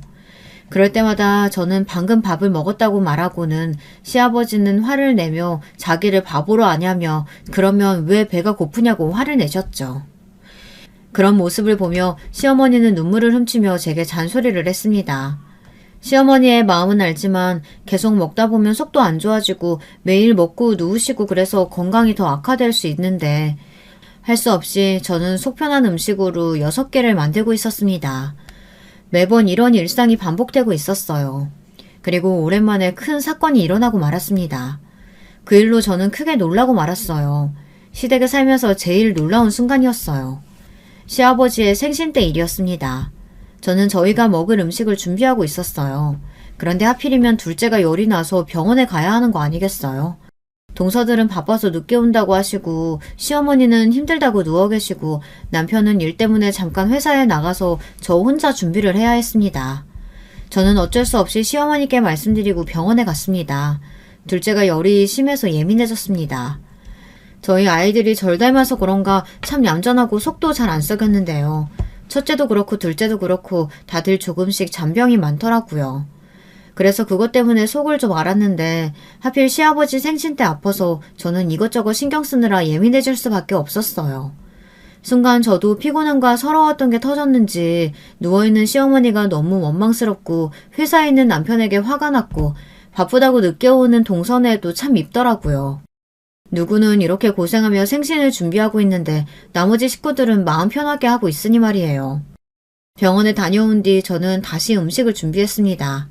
그럴 때마다 저는 방금 밥을 먹었다고 말하고는 시아버지는 화를 내며 자기를 바보로 아냐며 그러면 왜 배가 고프냐고 화를 내셨죠. 그런 모습을 보며 시어머니는 눈물을 훔치며 제게 잔소리를 했습니다. 시어머니의 마음은 알지만 계속 먹다 보면 속도 안 좋아지고 매일 먹고 누우시고 그래서 건강이 더 악화될 수 있는데 할 수 없이 저는 속편한 음식으로 6개를 만들고 있었습니다. 매번 이런 일상이 반복되고 있었어요. 그리고 오랜만에 큰 사건이 일어나고 말았습니다. 그 일로 저는 크게 놀라고 말았어요. 시댁에 살면서 제일 놀라운 순간이었어요. 시아버지의 생신 때 일이었습니다. 저는 저희가 먹을 음식을 준비하고 있었어요. 그런데 하필이면 둘째가 열이 나서 병원에 가야 하는 거 아니겠어요? 동서들은 바빠서 늦게 온다고 하시고 시어머니는 힘들다고 누워 계시고 남편은 일 때문에 잠깐 회사에 나가서 저 혼자 준비를 해야 했습니다. 저는 어쩔 수 없이 시어머니께 말씀드리고 병원에 갔습니다. 둘째가 열이 심해서 예민해졌습니다. 저희 아이들이 절 닮아서 그런가 참 얌전하고 속도 잘 안 썩였는데요. 첫째도 그렇고 둘째도 그렇고 다들 조금씩 잔병이 많더라고요. 그래서 그것 때문에 속을 좀 알았는데 하필 시아버지 생신 때 아파서 저는 이것저것 신경 쓰느라 예민해질 수밖에 없었어요. 순간 저도 피곤함과 서러웠던 게 터졌는지 누워있는 시어머니가 너무 원망스럽고 회사에 있는 남편에게 화가 났고 바쁘다고 늦게 오는 동선에도 참 밉더라고요. 누구는 이렇게 고생하며 생신을 준비하고 있는데 나머지 식구들은 마음 편하게 하고 있으니 말이에요. 병원에 다녀온 뒤 저는 다시 음식을 준비했습니다.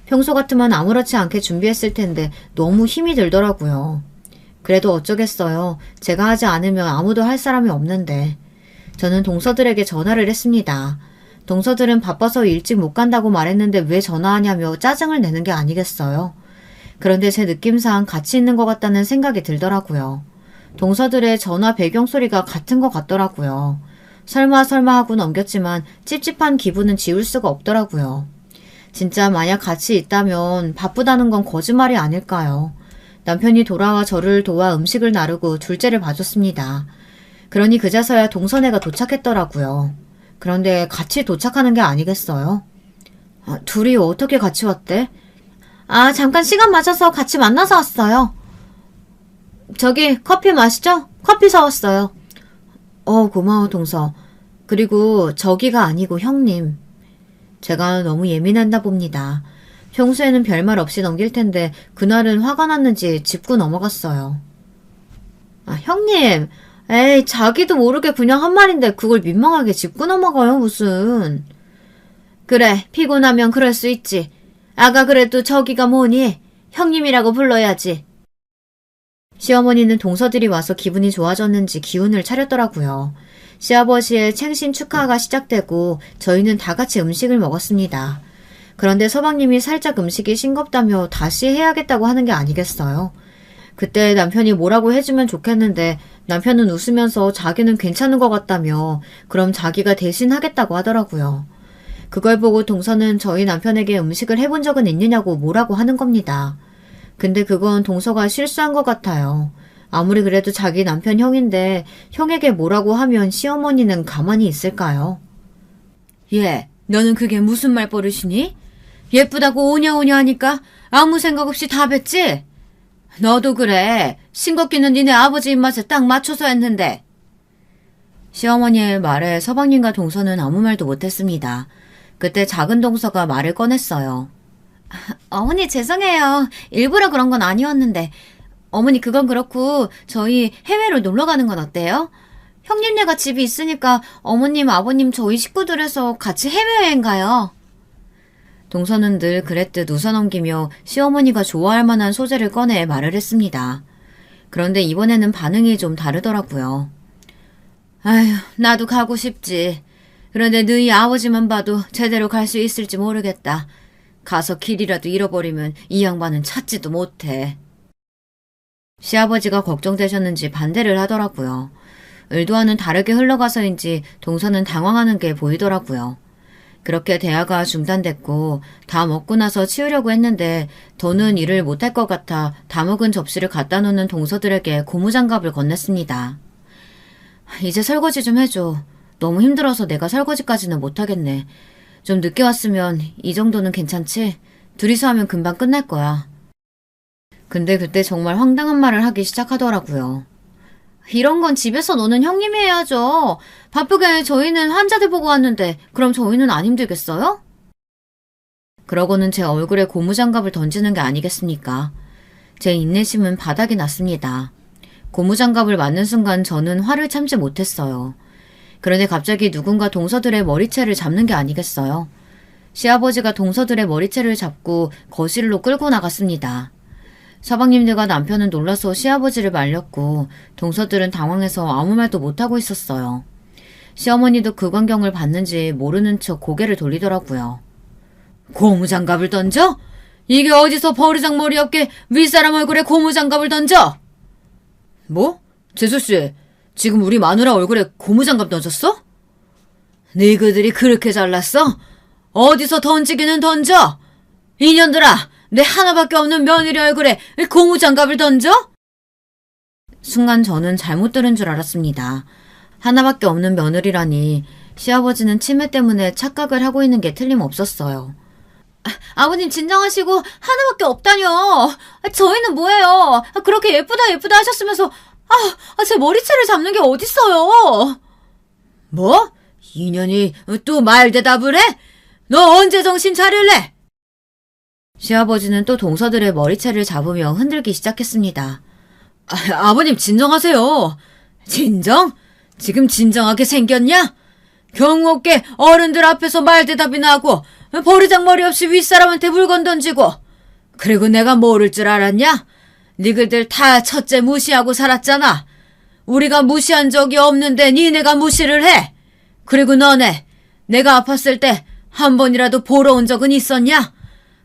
평소 같으면 아무렇지 않게 준비했을 텐데 너무 힘이 들더라고요. 그래도 어쩌겠어요. 제가 하지 않으면 아무도 할 사람이 없는데. 저는 동서들에게 전화를 했습니다. 동서들은 바빠서 일찍 못 간다고 말했는데 왜 전화하냐며 짜증을 내는 게 아니겠어요. 그런데 제 느낌상 같이 있는 것 같다는 생각이 들더라고요. 동서들의 전화 배경소리가 같은 것 같더라고요. 설마 하고 넘겼지만 찝찝한 기분은 지울 수가 없더라고요. 진짜 만약 같이 있다면 바쁘다는 건 거짓말이 아닐까요? 남편이 돌아와 저를 도와 음식을 나르고 둘째를 봐줬습니다. 그러니 그제서야 동서네가 도착했더라고요. 그런데 같이 도착하는 게 아니겠어요? 둘이 어떻게 같이 왔대? 잠깐 시간 맞아서 같이 만나서 왔어요. 저기 커피 마시죠? 커피 사왔어요. 고마워 동서. 그리고 저기가 아니고 형님. 제가 너무 예민했나 봅니다. 평소에는 별말 없이 넘길 텐데 그날은 화가 났는지 짚고 넘어갔어요. 형님, 에이 자기도 모르게 그냥 한 말인데 그걸 민망하게 짚고 넘어가요 무슨. 그래 피곤하면 그럴 수 있지. 아가 그래도 저기가 뭐니? 형님이라고 불러야지. 시어머니는 동서들이 와서 기분이 좋아졌는지 기운을 차렸더라고요. 시아버지의 생신 축하가 시작되고 저희는 다 같이 음식을 먹었습니다. 그런데 서방님이 살짝 음식이 싱겁다며 다시 해야겠다고 하는 게 아니겠어요? 그때 남편이 뭐라고 해주면 좋겠는데 남편은 웃으면서 자기는 괜찮은 것 같다며 그럼 자기가 대신 하겠다고 하더라고요. 그걸 보고 동서는 저희 남편에게 음식을 해본 적은 있느냐고 뭐라고 하는 겁니다. 근데 그건 동서가 실수한 것 같아요. 아무리 그래도 자기 남편 형인데 형에게 뭐라고 하면 시어머니는 가만히 있을까요? 얘, 너는 그게 무슨 말버릇이니? 예쁘다고 오냐오냐 하니까 아무 생각 없이 다 뱉지? 너도 그래. 싱겁기는 니네 아버지 입맛에 딱 맞춰서 했는데. 시어머니의 말에 서방님과 동서는 아무 말도 못했습니다. 그때 작은 동서가 말을 꺼냈어요. 어머니 죄송해요. 일부러 그런 건 아니었는데. 어머니 그건 그렇고 저희 해외로 놀러 가는 건 어때요? 형님네가 집이 있으니까 어머님, 아버님 저희 식구들에서 같이 해외여행 가요. 동서는 늘 그랬듯 웃어넘기며 시어머니가 좋아할 만한 소재를 꺼내 말을 했습니다. 그런데 이번에는 반응이 좀 다르더라고요. 아휴, 나도 가고 싶지. 그런데 너희 아버지만 봐도 제대로 갈 수 있을지 모르겠다. 가서 길이라도 잃어버리면 이 양반은 찾지도 못해. 시아버지가 걱정되셨는지 반대를 하더라고요. 의도와는 다르게 흘러가서인지 동서는 당황하는 게 보이더라고요. 그렇게 대화가 중단됐고 다 먹고 나서 치우려고 했는데 더는 일을 못할 것 같아 다 먹은 접시를 갖다 놓는 동서들에게 고무장갑을 건넸습니다. 이제 설거지 좀 해줘. 너무 힘들어서 내가 설거지까지는 못하겠네. 좀 늦게 왔으면 이 정도는 괜찮지? 둘이서 하면 금방 끝날 거야. 근데 그때 정말 황당한 말을 하기 시작하더라고요. 이런 건 집에서 노는 형님이 해야죠. 바쁘게 저희는 환자들 보고 왔는데 그럼 저희는 안 힘들겠어요? 그러고는 제 얼굴에 고무장갑을 던지는 게 아니겠습니까? 제 인내심은 바닥이 났습니다. 고무장갑을 맞는 순간 저는 화를 참지 못했어요. 그런데 갑자기 누군가 동서들의 머리채를 잡는 게 아니겠어요? 시아버지가 동서들의 머리채를 잡고 거실로 끌고 나갔습니다. 서방님들과 남편은 놀라서 시아버지를 말렸고 동서들은 당황해서 아무 말도 못하고 있었어요. 시어머니도 그 광경을 봤는지 모르는 척 고개를 돌리더라고요. 고무장갑을 던져? 이게 어디서 버르장머리 없게 윗사람 얼굴에 고무장갑을 던져? 뭐? 재수씨, 지금 우리 마누라 얼굴에 고무장갑 던졌어? 너희들이 그렇게 잘났어? 어디서 던지기는 던져? 이년들아, 내 하나밖에 없는 며느리 얼굴에 고무장갑을 던져? 순간 저는 잘못 들은 줄 알았습니다. 하나밖에 없는 며느리라니 시아버지는 치매 때문에 착각을 하고 있는 게 틀림없었어요. 아버님 진정하시고 하나밖에 없다뇨. 저희는 뭐예요. 그렇게 예쁘다 예쁘다 하셨으면서 제 머리채를 잡는 게 어딨어요. 뭐? 이년이 또 말대답을 해? 너 언제 정신 차릴래? 시아버지는 또 동서들의 머리채를 잡으며 흔들기 시작했습니다. 아버님 진정하세요. 진정? 지금 진정하게 생겼냐? 경우 없게 어른들 앞에서 말대답이나 하고 버르장머리 없이 윗사람한테 물건 던지고 그리고 내가 모를 줄 알았냐? 니들들 다 첫째 무시하고 살았잖아. 우리가 무시한 적이 없는데 니네가 무시를 해. 그리고 너네 내가 아팠을 때 한 번이라도 보러 온 적은 있었냐?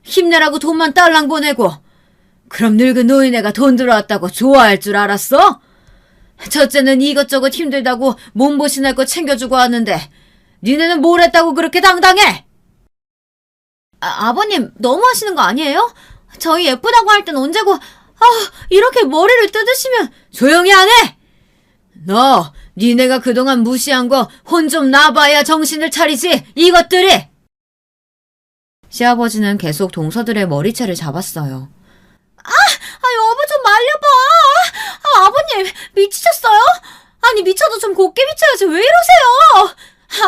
힘내라고 돈만 딸랑 보내고 그럼 늙은 노인네가 돈 들어왔다고 좋아할 줄 알았어? 첫째는 이것저것 힘들다고 몸보신할 거 챙겨주고 왔는데 니네는 뭘 했다고 그렇게 당당해? 아버님 너무 하시는 거 아니에요? 저희 예쁘다고 할 땐 언제고 이렇게 머리를 뜯으시면 조용히 안 해! 너 니네가 그동안 무시한 거 혼 좀 나봐야 정신을 차리지 이것들이! 시아버지는 계속 동서들의 머리채를 잡았어요. 여보 좀 말려봐. 아버님 미치셨어요? 아니 미쳐도 좀 곱게 미쳐야지 왜 이러세요?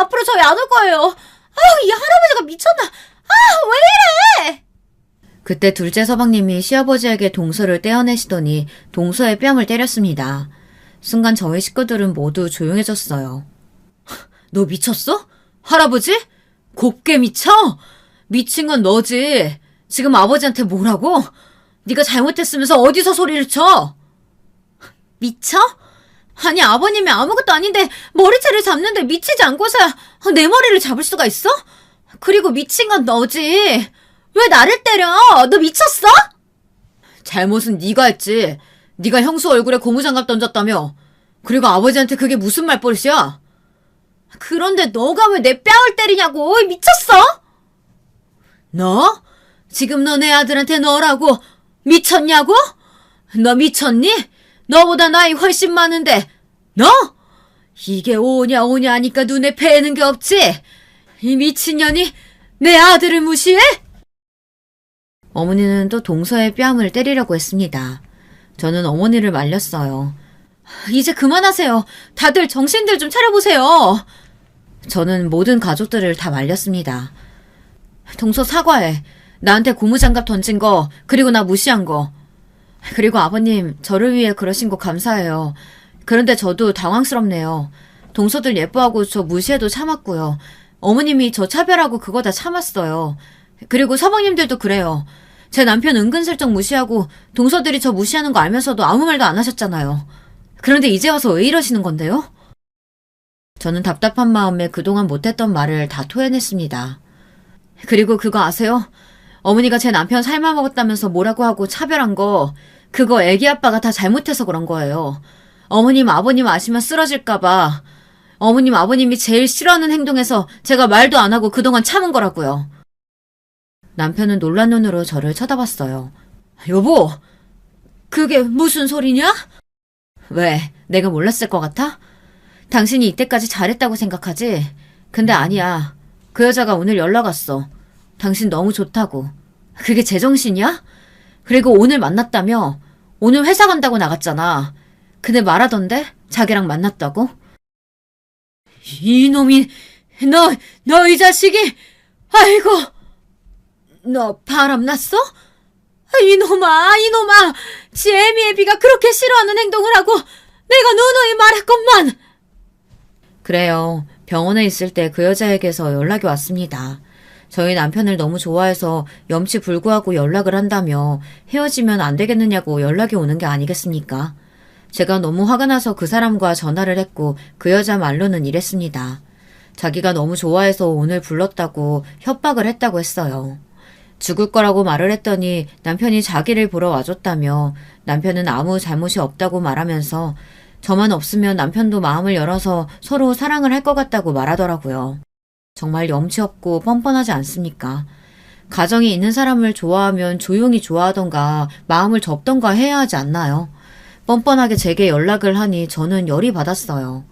앞으로 저희 안 올 거예요. 이 할아버지가 미쳤나? 왜 이래? 그때 둘째 서방님이 시아버지에게 동서를 떼어내시더니 동서의 뺨을 때렸습니다. 순간 저희 식구들은 모두 조용해졌어요. 너 미쳤어? 할아버지? 곱게 미쳐? 미친 건 너지. 지금 아버지한테 뭐라고? 네가 잘못했으면서 어디서 소리를 쳐? 미쳐? 아니 아버님이 아무것도 아닌데 머리채를 잡는데 미치지 않고서야 내 머리를 잡을 수가 있어? 그리고 미친 건 너지. 왜 나를 때려? 너 미쳤어? 잘못은 네가 했지. 네가 형수 얼굴에 고무장갑 던졌다며. 그리고 아버지한테 그게 무슨 말버릇이야? 그런데 너가 왜 내 뺨을 때리냐고. 미쳤어? 너? 지금 너 내 아들한테 너라고 미쳤냐고? 너 미쳤니? 너보다 나이 훨씬 많은데 너? 이게 오냐 하니까 눈에 뵈는 게 없지? 이 미친년이 내 아들을 무시해? 어머니는 또 동서의 뺨을 때리려고 했습니다. 저는 어머니를 말렸어요. 이제 그만하세요. 다들 정신들 좀 차려보세요. 저는 모든 가족들을 다 말렸습니다. 동서 사과해. 나한테 고무장갑 던진 거, 그리고 나 무시한 거. 그리고 아버님, 저를 위해 그러신 거 감사해요. 그런데 저도 당황스럽네요. 동서들 예뻐하고 저 무시해도 참았고요. 어머님이 저 차별하고 그거 다 참았어요. 그리고 서방님들도 그래요. 제 남편 은근슬쩍 무시하고 동서들이 저 무시하는 거 알면서도 아무 말도 안 하셨잖아요. 그런데 이제 와서 왜 이러시는 건데요? 저는 답답한 마음에 그동안 못했던 말을 다 토해냈습니다. 그리고 그거 아세요? 어머니가 제 남편 삶아먹었다면서 뭐라고 하고 차별한 거, 그거 애기 아빠가 다 잘못해서 그런 거예요. 어머님, 아버님 아시면 쓰러질까봐. 어머님, 아버님이 제일 싫어하는 행동에서 제가 말도 안 하고 그동안 참은 거라고요. 남편은 놀란 눈으로 저를 쳐다봤어요. 여보, 그게 무슨 소리냐? 왜, 내가 몰랐을 것 같아? 당신이 이때까지 잘했다고 생각하지? 근데 아니야. 그 여자가 오늘 연락 왔어. 당신 너무 좋다고. 그게 제정신이야? 그리고 오늘 만났다며? 오늘 회사 간다고 나갔잖아. 근데 말하던데? 자기랑 만났다고? 이놈이, 너 이 자식이, 아이고, 너 바람났어? 이놈아, 지 애미애비가 그렇게 싫어하는 행동을 하고 내가 누누이 말했건만. 그래요. 병원에 있을 때 그 여자에게서 연락이 왔습니다. 저희 남편을 너무 좋아해서 염치불구하고 연락을 한다며 헤어지면 안 되겠느냐고 연락이 오는 게 아니겠습니까? 제가 너무 화가 나서 그 사람과 전화를 했고 그 여자 말로는 이랬습니다. 자기가 너무 좋아해서 오늘 불렀다고 협박을 했다고 했어요. 죽을 거라고 말을 했더니 남편이 자기를 보러 와줬다며 남편은 아무 잘못이 없다고 말하면서 저만 없으면 남편도 마음을 열어서 서로 사랑을 할 것 같다고 말하더라고요. 정말 염치 없고 뻔뻔하지 않습니까? 가정이 있는 사람을 좋아하면 조용히 좋아하던가 마음을 접던가 해야 하지 않나요? 뻔뻔하게 제게 연락을 하니 저는 열이 받았어요.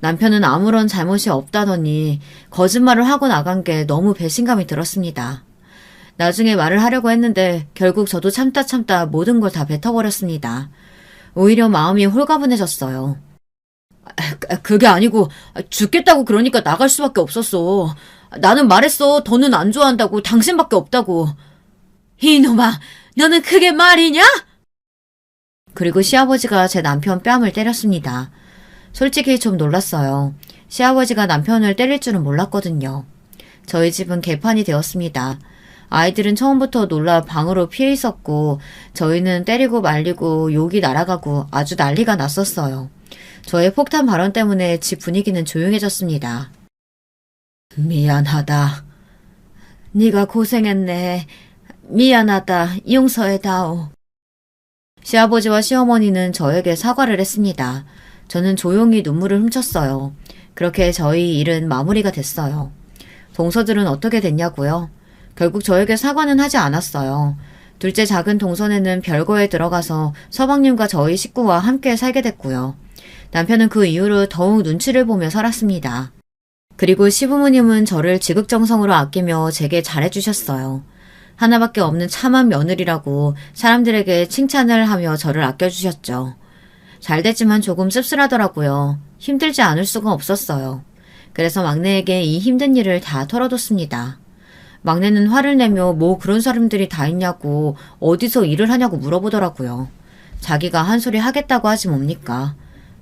남편은 아무런 잘못이 없다더니 거짓말을 하고 나간 게 너무 배신감이 들었습니다. 나중에 말을 하려고 했는데 결국 저도 참다 모든 걸 다 뱉어버렸습니다. 오히려 마음이 홀가분해졌어요. 그게 아니고 죽겠다고 그러니까 나갈 수밖에 없었어. 나는 말했어. 더는 안 좋아한다고. 당신밖에 없다고. 이놈아, 너는 그게 말이냐? 그리고 시아버지가 제 남편 뺨을 때렸습니다. 솔직히 좀 놀랐어요. 시아버지가 남편을 때릴 줄은 몰랐거든요. 저희 집은 개판이 되었습니다. 아이들은 처음부터 놀라 방으로 피해 있었고 저희는 때리고 말리고 욕이 날아가고 아주 난리가 났었어요. 저의 폭탄 발언 때문에 집 분위기는 조용해졌습니다. 미안하다. 네가 고생했네. 미안하다. 용서해다오. 시아버지와 시어머니는 저에게 사과를 했습니다. 저는 조용히 눈물을 훔쳤어요. 그렇게 저희 일은 마무리가 됐어요. 동서들은 어떻게 됐냐고요? 결국 저에게 사과는 하지 않았어요. 둘째 작은 동선에는 별거에 들어가서 서방님과 저희 식구와 함께 살게 됐고요. 남편은 그 이후로 더욱 눈치를 보며 살았습니다. 그리고 시부모님은 저를 지극정성으로 아끼며 제게 잘해주셨어요. 하나밖에 없는 참한 며느리라고 사람들에게 칭찬을 하며 저를 아껴주셨죠. 잘됐지만 조금 씁쓸하더라고요. 힘들지 않을 수가 없었어요. 그래서 막내에게 이 힘든 일을 다 털어뒀습니다. 막내는 화를 내며 뭐 그런 사람들이 다 있냐고 어디서 일을 하냐고 물어보더라고요. 자기가 한 소리 하겠다고 하지 뭡니까?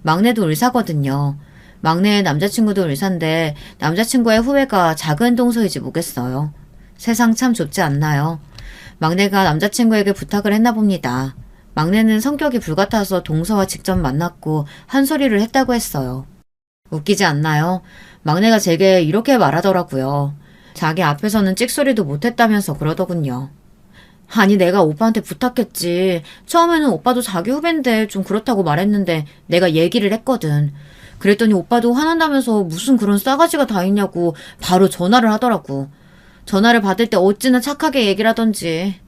막내도 의사거든요. 막내의 남자친구도 의사인데 남자친구의 후배가 작은 동서이지 뭐겠어요. 세상 참 좁지 않나요? 막내가 남자친구에게 부탁을 했나 봅니다. 막내는 성격이 불같아서 동서와 직접 만났고 한 소리를 했다고 했어요. 웃기지 않나요? 막내가 제게 이렇게 말하더라고요. 자기 앞에서는 찍소리도 못했다면서 그러더군요. 아니 내가 오빠한테 부탁했지. 처음에는 오빠도 자기 후배인데 좀 그렇다고 말했는데 내가 얘기를 했거든. 그랬더니 오빠도 화난다면서 무슨 그런 싸가지가 다 있냐고 바로 전화를 하더라고. 전화를 받을 때 어찌나 착하게 얘기를 하던지.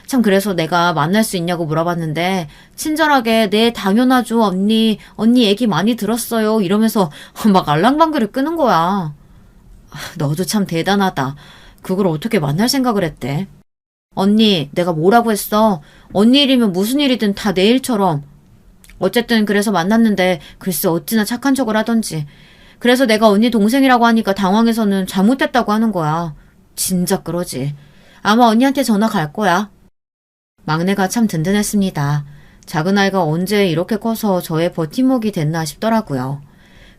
참 그래서 내가 만날 수 있냐고 물어봤는데 친절하게 네 당연하죠 언니 얘기 많이 들었어요 이러면서 막 알랑방귀를 끄는 거야. 너도 참 대단하다. 그걸 어떻게 만날 생각을 했대? 언니 내가 뭐라고 했어? 언니 일이면 무슨 일이든 다 내 일처럼. 어쨌든 그래서 만났는데 글쎄 어찌나 착한 척을 하던지. 그래서 내가 언니 동생이라고 하니까 당황해서는 잘못했다고 하는 거야. 진작 그러지. 아마 언니한테 전화 갈 거야. 막내가 참 든든했습니다. 작은 아이가 언제 이렇게 커서 저의 버팀목이 됐나 싶더라고요.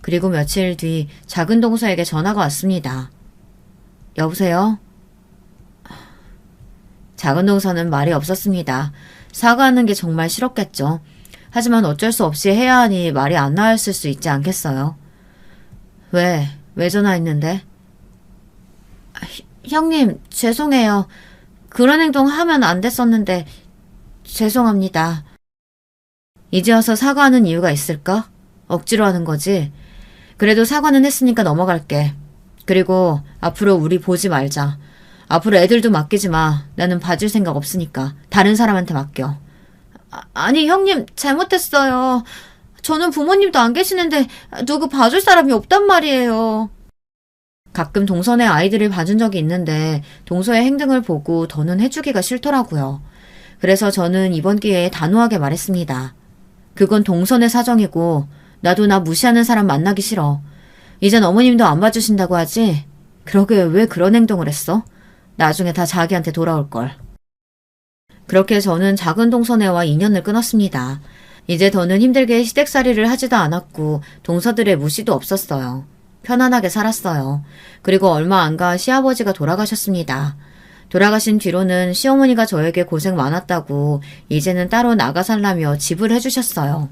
그리고 며칠 뒤 작은 동서에게 전화가 왔습니다. 여보세요? 작은 동서는 말이 없었습니다. 사과하는 게 정말 싫었겠죠. 하지만 어쩔 수 없이 해야 하니 말이 안 나왔을 수 있지 않겠어요? 왜 전화했는데? 형님, 죄송해요. 그런 행동 하면 안 됐었는데 죄송합니다. 이제 와서 사과하는 이유가 있을까? 억지로 하는 거지. 그래도 사과는 했으니까 넘어갈게. 그리고 앞으로 우리 보지 말자. 앞으로 애들도 맡기지 마. 나는 봐줄 생각 없으니까. 다른 사람한테 맡겨. 아니 형님 잘못했어요. 저는 부모님도 안 계시는데 누구 봐줄 사람이 없단 말이에요. 가끔 동선에 아이들을 봐준 적이 있는데 동서의 행동을 보고 더는 해주기가 싫더라고요. 그래서 저는 이번 기회에 단호하게 말했습니다. 그건 동선의 사정이고 나도 나 무시하는 사람 만나기 싫어. 이젠 어머님도 안 봐주신다고 하지? 그러게 왜 그런 행동을 했어? 나중에 다 자기한테 돌아올걸. 그렇게 저는 작은 동서네와 인연을 끊었습니다. 이제 더는 힘들게 시댁살이를 하지도 않았고 동서들의 무시도 없었어요. 편안하게 살았어요. 그리고 얼마 안 가 시아버지가 돌아가셨습니다. 돌아가신 뒤로는 시어머니가 저에게 고생 많았다고 이제는 따로 나가 살라며 집을 해주셨어요.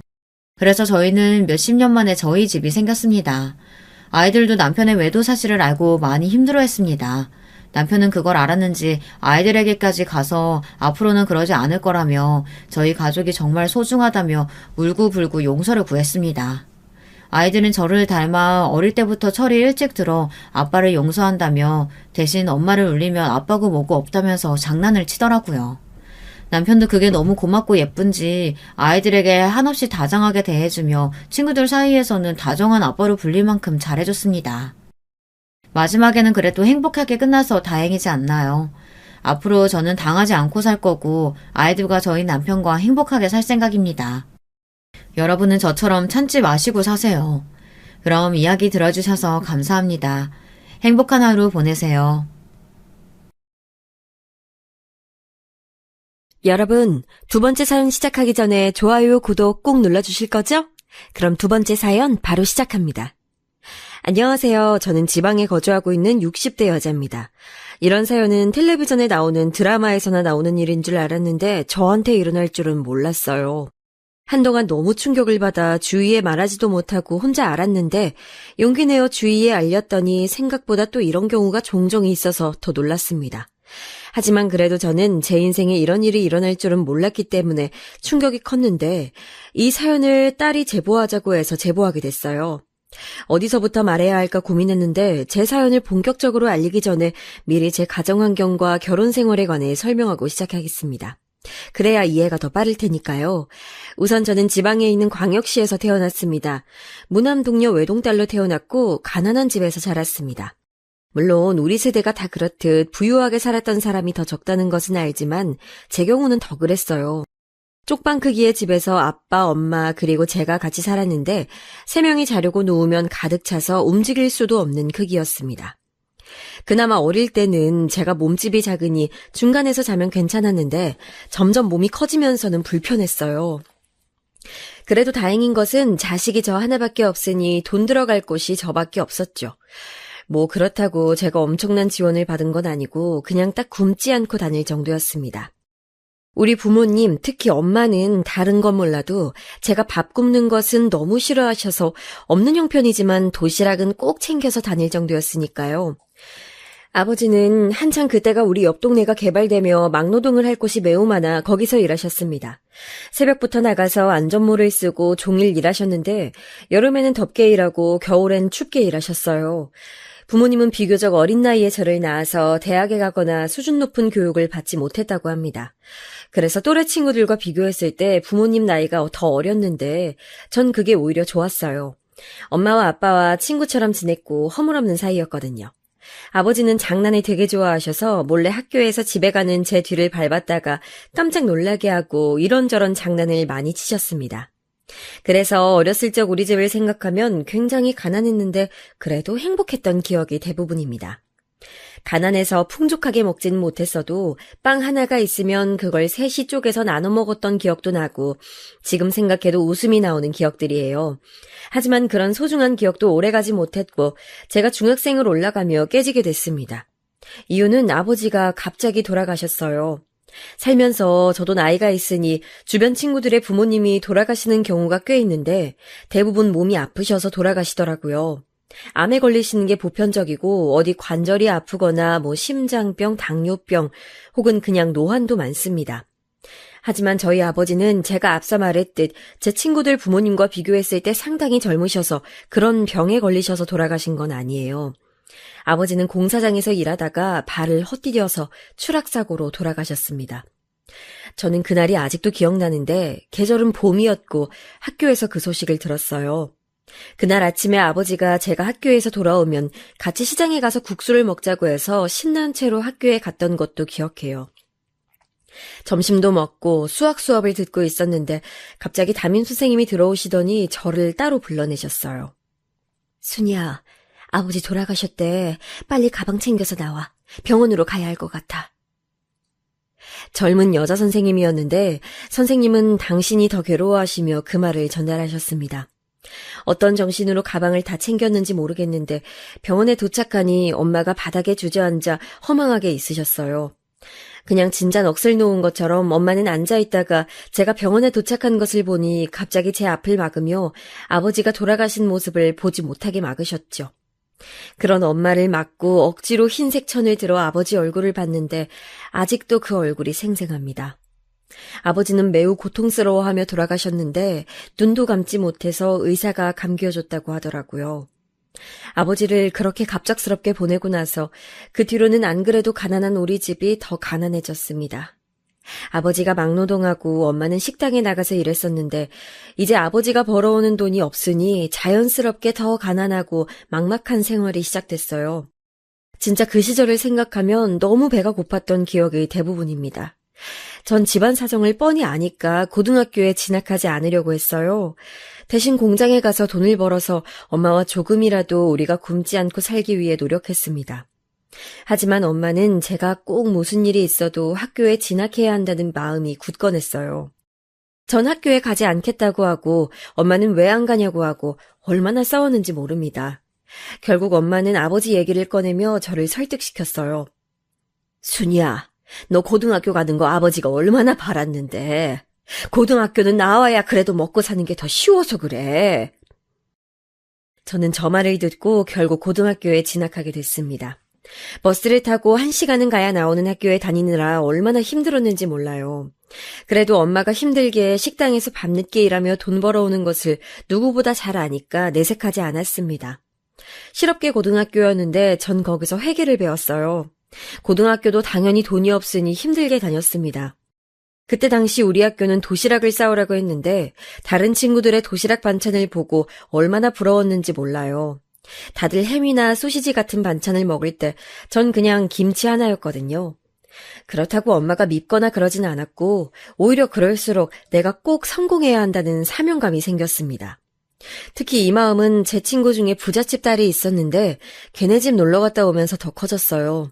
그래서 저희는 몇십 년 만에 저희 집이 생겼습니다. 아이들도 남편의 외도 사실을 알고 많이 힘들어했습니다. 남편은 그걸 알았는지 아이들에게까지 가서 앞으로는 그러지 않을 거라며 저희 가족이 정말 소중하다며 울고불고 용서를 구했습니다. 아이들은 저를 닮아 어릴 때부터 철이 일찍 들어 아빠를 용서한다며 대신 엄마를 울리면 아빠고 뭐고 없다면서 장난을 치더라고요. 남편도 그게 너무 고맙고 예쁜지 아이들에게 한없이 다정하게 대해주며 친구들 사이에서는 다정한 아빠로 불릴 만큼 잘해줬습니다. 마지막에는 그래도 행복하게 끝나서 다행이지 않나요? 앞으로 저는 당하지 않고 살 거고 아이들과 저희 남편과 행복하게 살 생각입니다. 여러분은 저처럼 참지 마시고 사세요. 그럼 이야기 들어주셔서 감사합니다. 행복한 하루 보내세요. 여러분, 두 번째 사연 시작하기 전에 좋아요, 구독 꼭 눌러주실 거죠? 그럼 두 번째 사연 바로 시작합니다. 안녕하세요. 저는 지방에 거주하고 있는 60대 여자입니다. 이런 사연은 텔레비전에 나오는 드라마에서나 나오는 일인 줄 알았는데 저한테 일어날 줄은 몰랐어요. 한동안 너무 충격을 받아 주위에 말하지도 못하고 혼자 알았는데 용기 내어 주위에 알렸더니 생각보다 또 이런 경우가 종종 있어서 더 놀랐습니다. 하지만 그래도 저는 제 인생에 이런 일이 일어날 줄은 몰랐기 때문에 충격이 컸는데 이 사연을 딸이 제보하자고 해서 제보하게 됐어요. 어디서부터 말해야 할까 고민했는데 제 사연을 본격적으로 알리기 전에 미리 제 가정환경과 결혼 생활에 관해 설명하고 시작하겠습니다. 그래야 이해가 더 빠를 테니까요. 우선 저는 지방에 있는 광역시에서 태어났습니다. 무남 동료 외동딸로 태어났고 가난한 집에서 자랐습니다. 물론 우리 세대가 다 그렇듯 부유하게 살았던 사람이 더 적다는 것은 알지만 제 경우는 더 그랬어요. 쪽방 크기의 집에서 아빠, 엄마 그리고 제가 같이 살았는데 3명이 자려고 누우면 가득 차서 움직일 수도 없는 크기였습니다. 그나마 어릴 때는 제가 몸집이 작으니 중간에서 자면 괜찮았는데 점점 몸이 커지면서는 불편했어요. 그래도 다행인 것은 자식이 저 하나밖에 없으니 돈 들어갈 곳이 저밖에 없었죠. 뭐 그렇다고 제가 엄청난 지원을 받은 건 아니고 그냥 딱 굶지 않고 다닐 정도였습니다. 우리 부모님, 특히 엄마는 다른 건 몰라도 제가 밥 굽는 것은 너무 싫어하셔서 없는 형편이지만 도시락은 꼭 챙겨서 다닐 정도였으니까요. 아버지는 한창 그때가 우리 옆 동네가 개발되며 막노동을 할 곳이 매우 많아 거기서 일하셨습니다. 새벽부터 나가서 안전모를 쓰고 종일 일하셨는데 여름에는 덥게 일하고 겨울엔 춥게 일하셨어요. 부모님은 비교적 어린 나이에 저를 낳아서 대학에 가거나 수준 높은 교육을 받지 못했다고 합니다. 그래서 또래 친구들과 비교했을 때 부모님 나이가 더 어렸는데 전 그게 오히려 좋았어요. 엄마와 아빠와 친구처럼 지냈고 허물없는 사이였거든요. 아버지는 장난을 되게 좋아하셔서 몰래 학교에서 집에 가는 제 뒤를 밟았다가 깜짝 놀라게 하고 이런저런 장난을 많이 치셨습니다. 그래서 어렸을 적 우리 집을 생각하면 굉장히 가난했는데 그래도 행복했던 기억이 대부분입니다. 가난해서 풍족하게 먹지는 못했어도 빵 하나가 있으면 그걸 셋이 쪼개서 나눠 먹었던 기억도 나고 지금 생각해도 웃음이 나오는 기억들이에요. 하지만 그런 소중한 기억도 오래가지 못했고 제가 중학생을 올라가며 깨지게 됐습니다. 이유는 아버지가 갑자기 돌아가셨어요. 살면서 저도 나이가 있으니 주변 친구들의 부모님이 돌아가시는 경우가 꽤 있는데 대부분 몸이 아프셔서 돌아가시더라고요. 암에 걸리시는 게 보편적이고 어디 관절이 아프거나 심장병, 당뇨병 혹은 그냥 노환도 많습니다. 하지만 저희 아버지는 제가 앞서 말했듯 제 친구들 부모님과 비교했을 때 상당히 젊으셔서 그런 병에 걸리셔서 돌아가신 건 아니에요. 아버지는 공사장에서 일하다가 발을 헛디뎌서 추락사고로 돌아가셨습니다. 저는 그날이 아직도 기억나는데 계절은 봄이었고 학교에서 그 소식을 들었어요. 그날 아침에 아버지가 제가 학교에서 돌아오면 같이 시장에 가서 국수를 먹자고 해서 신난 채로 학교에 갔던 것도 기억해요. 점심도 먹고 수학 수업을 듣고 있었는데 갑자기 담임 선생님이 들어오시더니 저를 따로 불러내셨어요. 순이야, 아버지 돌아가셨대. 빨리 가방 챙겨서 나와. 병원으로 가야 할 것 같아. 젊은 여자 선생님이었는데 선생님은 당신이 더 괴로워하시며 그 말을 전달하셨습니다. 어떤 정신으로 가방을 다 챙겼는지 모르겠는데 병원에 도착하니 엄마가 바닥에 주저앉아 허망하게 있으셨어요. 그냥 진짜 넋을 놓은 것처럼 엄마는 앉아있다가 제가 병원에 도착한 것을 보니 갑자기 제 앞을 막으며 아버지가 돌아가신 모습을 보지 못하게 막으셨죠. 그런 엄마를 막고 억지로 흰색 천을 들어 아버지 얼굴을 봤는데 아직도 그 얼굴이 생생합니다. 아버지는 매우 고통스러워하며 돌아가셨는데 눈도 감지 못해서 의사가 감겨줬다고 하더라고요. 아버지를 그렇게 갑작스럽게 보내고 나서 그 뒤로는 안 그래도 가난한 우리 집이 더 가난해졌습니다. 아버지가 막노동하고 엄마는 식당에 나가서 일했었는데 이제 아버지가 벌어오는 돈이 없으니 자연스럽게 더 가난하고 막막한 생활이 시작됐어요. 진짜 그 시절을 생각하면 너무 배가 고팠던 기억이 대부분입니다. 전 집안 사정을 뻔히 아니까 고등학교에 진학하지 않으려고 했어요. 대신 공장에 가서 돈을 벌어서 엄마와 조금이라도 우리가 굶지 않고 살기 위해 노력했습니다. 하지만 엄마는 제가 꼭 무슨 일이 있어도 학교에 진학해야 한다는 마음이 굳건했어요. 전 학교에 가지 않겠다고 하고 엄마는 왜 안 가냐고 하고 얼마나 싸웠는지 모릅니다. 결국 엄마는 아버지 얘기를 꺼내며 저를 설득시켰어요. 순이야, 너 고등학교 가는 거 아버지가 얼마나 바랐는데. 고등학교는 나와야 그래도 먹고 사는 게 더 쉬워서 그래. 저는 저 말을 듣고 결국 고등학교에 진학하게 됐습니다. 버스를 타고 1시간은 가야 나오는 학교에 다니느라 얼마나 힘들었는지 몰라요. 그래도 엄마가 힘들게 식당에서 밤늦게 일하며 돈 벌어오는 것을 누구보다 잘 아니까 내색하지 않았습니다. 실업계 고등학교였는데 전 거기서 회계를 배웠어요. 고등학교도 당연히 돈이 없으니 힘들게 다녔습니다. 그때 당시 우리 학교는 도시락을 싸오라고 했는데 다른 친구들의 도시락 반찬을 보고 얼마나 부러웠는지 몰라요. 다들 햄이나 소시지 같은 반찬을 먹을 때 전 그냥 김치 하나였거든요. 그렇다고 엄마가 밉거나 그러진 않았고 오히려 그럴수록 내가 꼭 성공해야 한다는 사명감이 생겼습니다. 특히 이 마음은 제 친구 중에 부잣집 딸이 있었는데 걔네 집 놀러 갔다 오면서 더 커졌어요.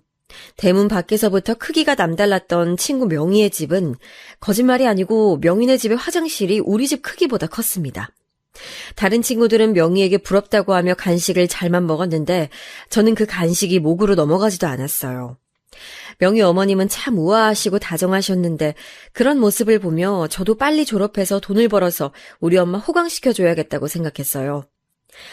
대문 밖에서부터 크기가 남달랐던 친구 명희의 집은 거짓말이 아니고 명희네 집의 화장실이 우리 집 크기보다 컸습니다. 다른 친구들은 명희에게 부럽다고 하며 간식을 잘만 먹었는데 저는 그 간식이 목으로 넘어가지도 않았어요. 명희 어머님은 참 우아하시고 다정하셨는데 그런 모습을 보며 저도 빨리 졸업해서 돈을 벌어서 우리 엄마 호강시켜줘야겠다고 생각했어요.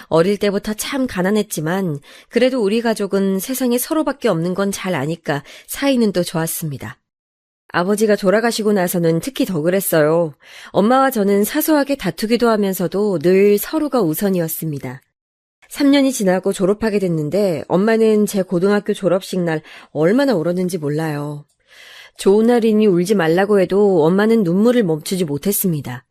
어릴 때부터 참 가난했지만 그래도 우리 가족은 세상에 서로밖에 없는 건 잘 아니까 사이는 또 좋았습니다. 아버지가 돌아가시고 나서는 특히 더 그랬어요. 엄마와 저는 사소하게 다투기도 하면서도 늘 서로가 우선이었습니다. 3년이 지나고 졸업하게 됐는데 엄마는 제 고등학교 졸업식 날 얼마나 울었는지 몰라요. 좋은 날이니 울지 말라고 해도 엄마는 눈물을 멈추지 못했습니다.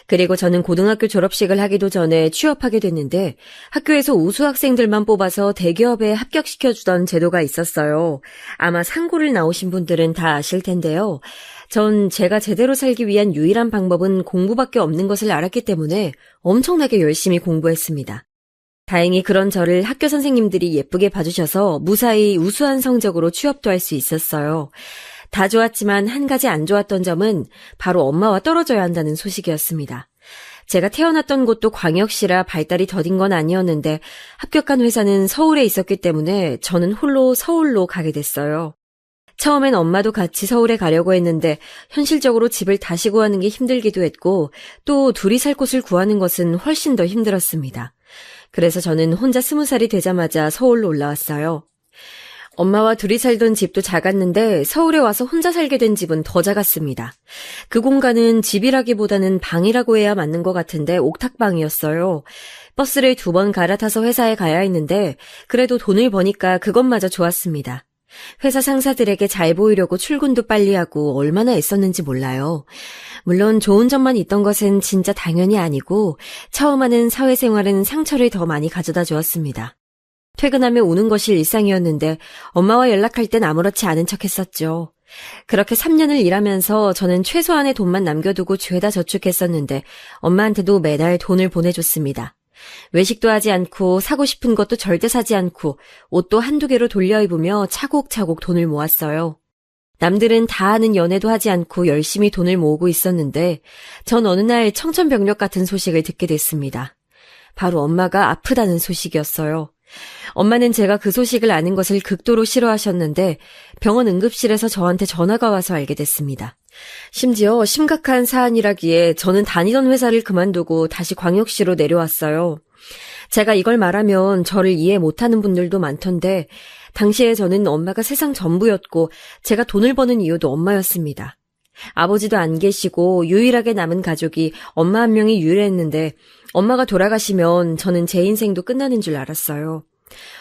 그리고 저는 고등학교 졸업식을 하기도 전에 취업하게 됐는데 학교에서 우수 학생들만 뽑아서 대기업에 합격시켜주던 제도가 있었어요. 아마 상고를 나오신 분들은 다 아실 텐데요. 전 제가 제대로 살기 위한 유일한 방법은 공부밖에 없는 것을 알았기 때문에 엄청나게 열심히 공부했습니다. 다행히 그런 저를 학교 선생님들이 예쁘게 봐주셔서 무사히 우수한 성적으로 취업도 할 수 있었어요. 다 좋았지만 한 가지 안 좋았던 점은 바로 엄마와 떨어져야 한다는 소식이었습니다. 제가 태어났던 곳도 광역시라 발달이 더딘 건 아니었는데 합격한 회사는 서울에 있었기 때문에 저는 홀로 서울로 가게 됐어요. 처음엔 엄마도 같이 서울에 가려고 했는데 현실적으로 집을 다시 구하는 게 힘들기도 했고 또 둘이 살 곳을 구하는 것은 훨씬 더 힘들었습니다. 그래서 저는 혼자 20살이 되자마자 서울로 올라왔어요. 엄마와 둘이 살던 집도 작았는데 서울에 와서 혼자 살게 된 집은 더 작았습니다. 그 공간은 집이라기보다는 방이라고 해야 맞는 것 같은데 옥탑방이었어요. 버스를 2번 갈아타서 회사에 가야 했는데 그래도 돈을 버니까 그것마저 좋았습니다. 회사 상사들에게 잘 보이려고 출근도 빨리 하고 얼마나 애썼는지 몰라요. 물론 좋은 점만 있던 것은 진짜 당연히 아니고 처음 하는 사회생활은 상처를 더 많이 가져다 주었습니다. 퇴근하며 우는 것이 일상이었는데 엄마와 연락할 땐 아무렇지 않은 척 했었죠. 그렇게 3년을 일하면서 저는 최소한의 돈만 남겨두고 죄다 저축했었는데 엄마한테도 매달 돈을 보내줬습니다. 외식도 하지 않고 사고 싶은 것도 절대 사지 않고 옷도 한두 개로 돌려 입으며 차곡차곡 돈을 모았어요. 남들은 다 하는 연애도 하지 않고 열심히 돈을 모으고 있었는데 전 어느 날 청천벽력 같은 소식을 듣게 됐습니다. 바로 엄마가 아프다는 소식이었어요. 엄마는 제가 그 소식을 아는 것을 극도로 싫어하셨는데 병원 응급실에서 저한테 전화가 와서 알게 됐습니다. 심지어 심각한 사안이라기에 저는 다니던 회사를 그만두고 다시 광역시로 내려왔어요. 제가 이걸 말하면 저를 이해 못하는 분들도 많던데 당시에 저는 엄마가 세상 전부였고 제가 돈을 버는 이유도 엄마였습니다. 아버지도 안 계시고 유일하게 남은 가족이 엄마 한 명이 유일했는데 엄마가 돌아가시면 저는 제 인생도 끝나는 줄 알았어요.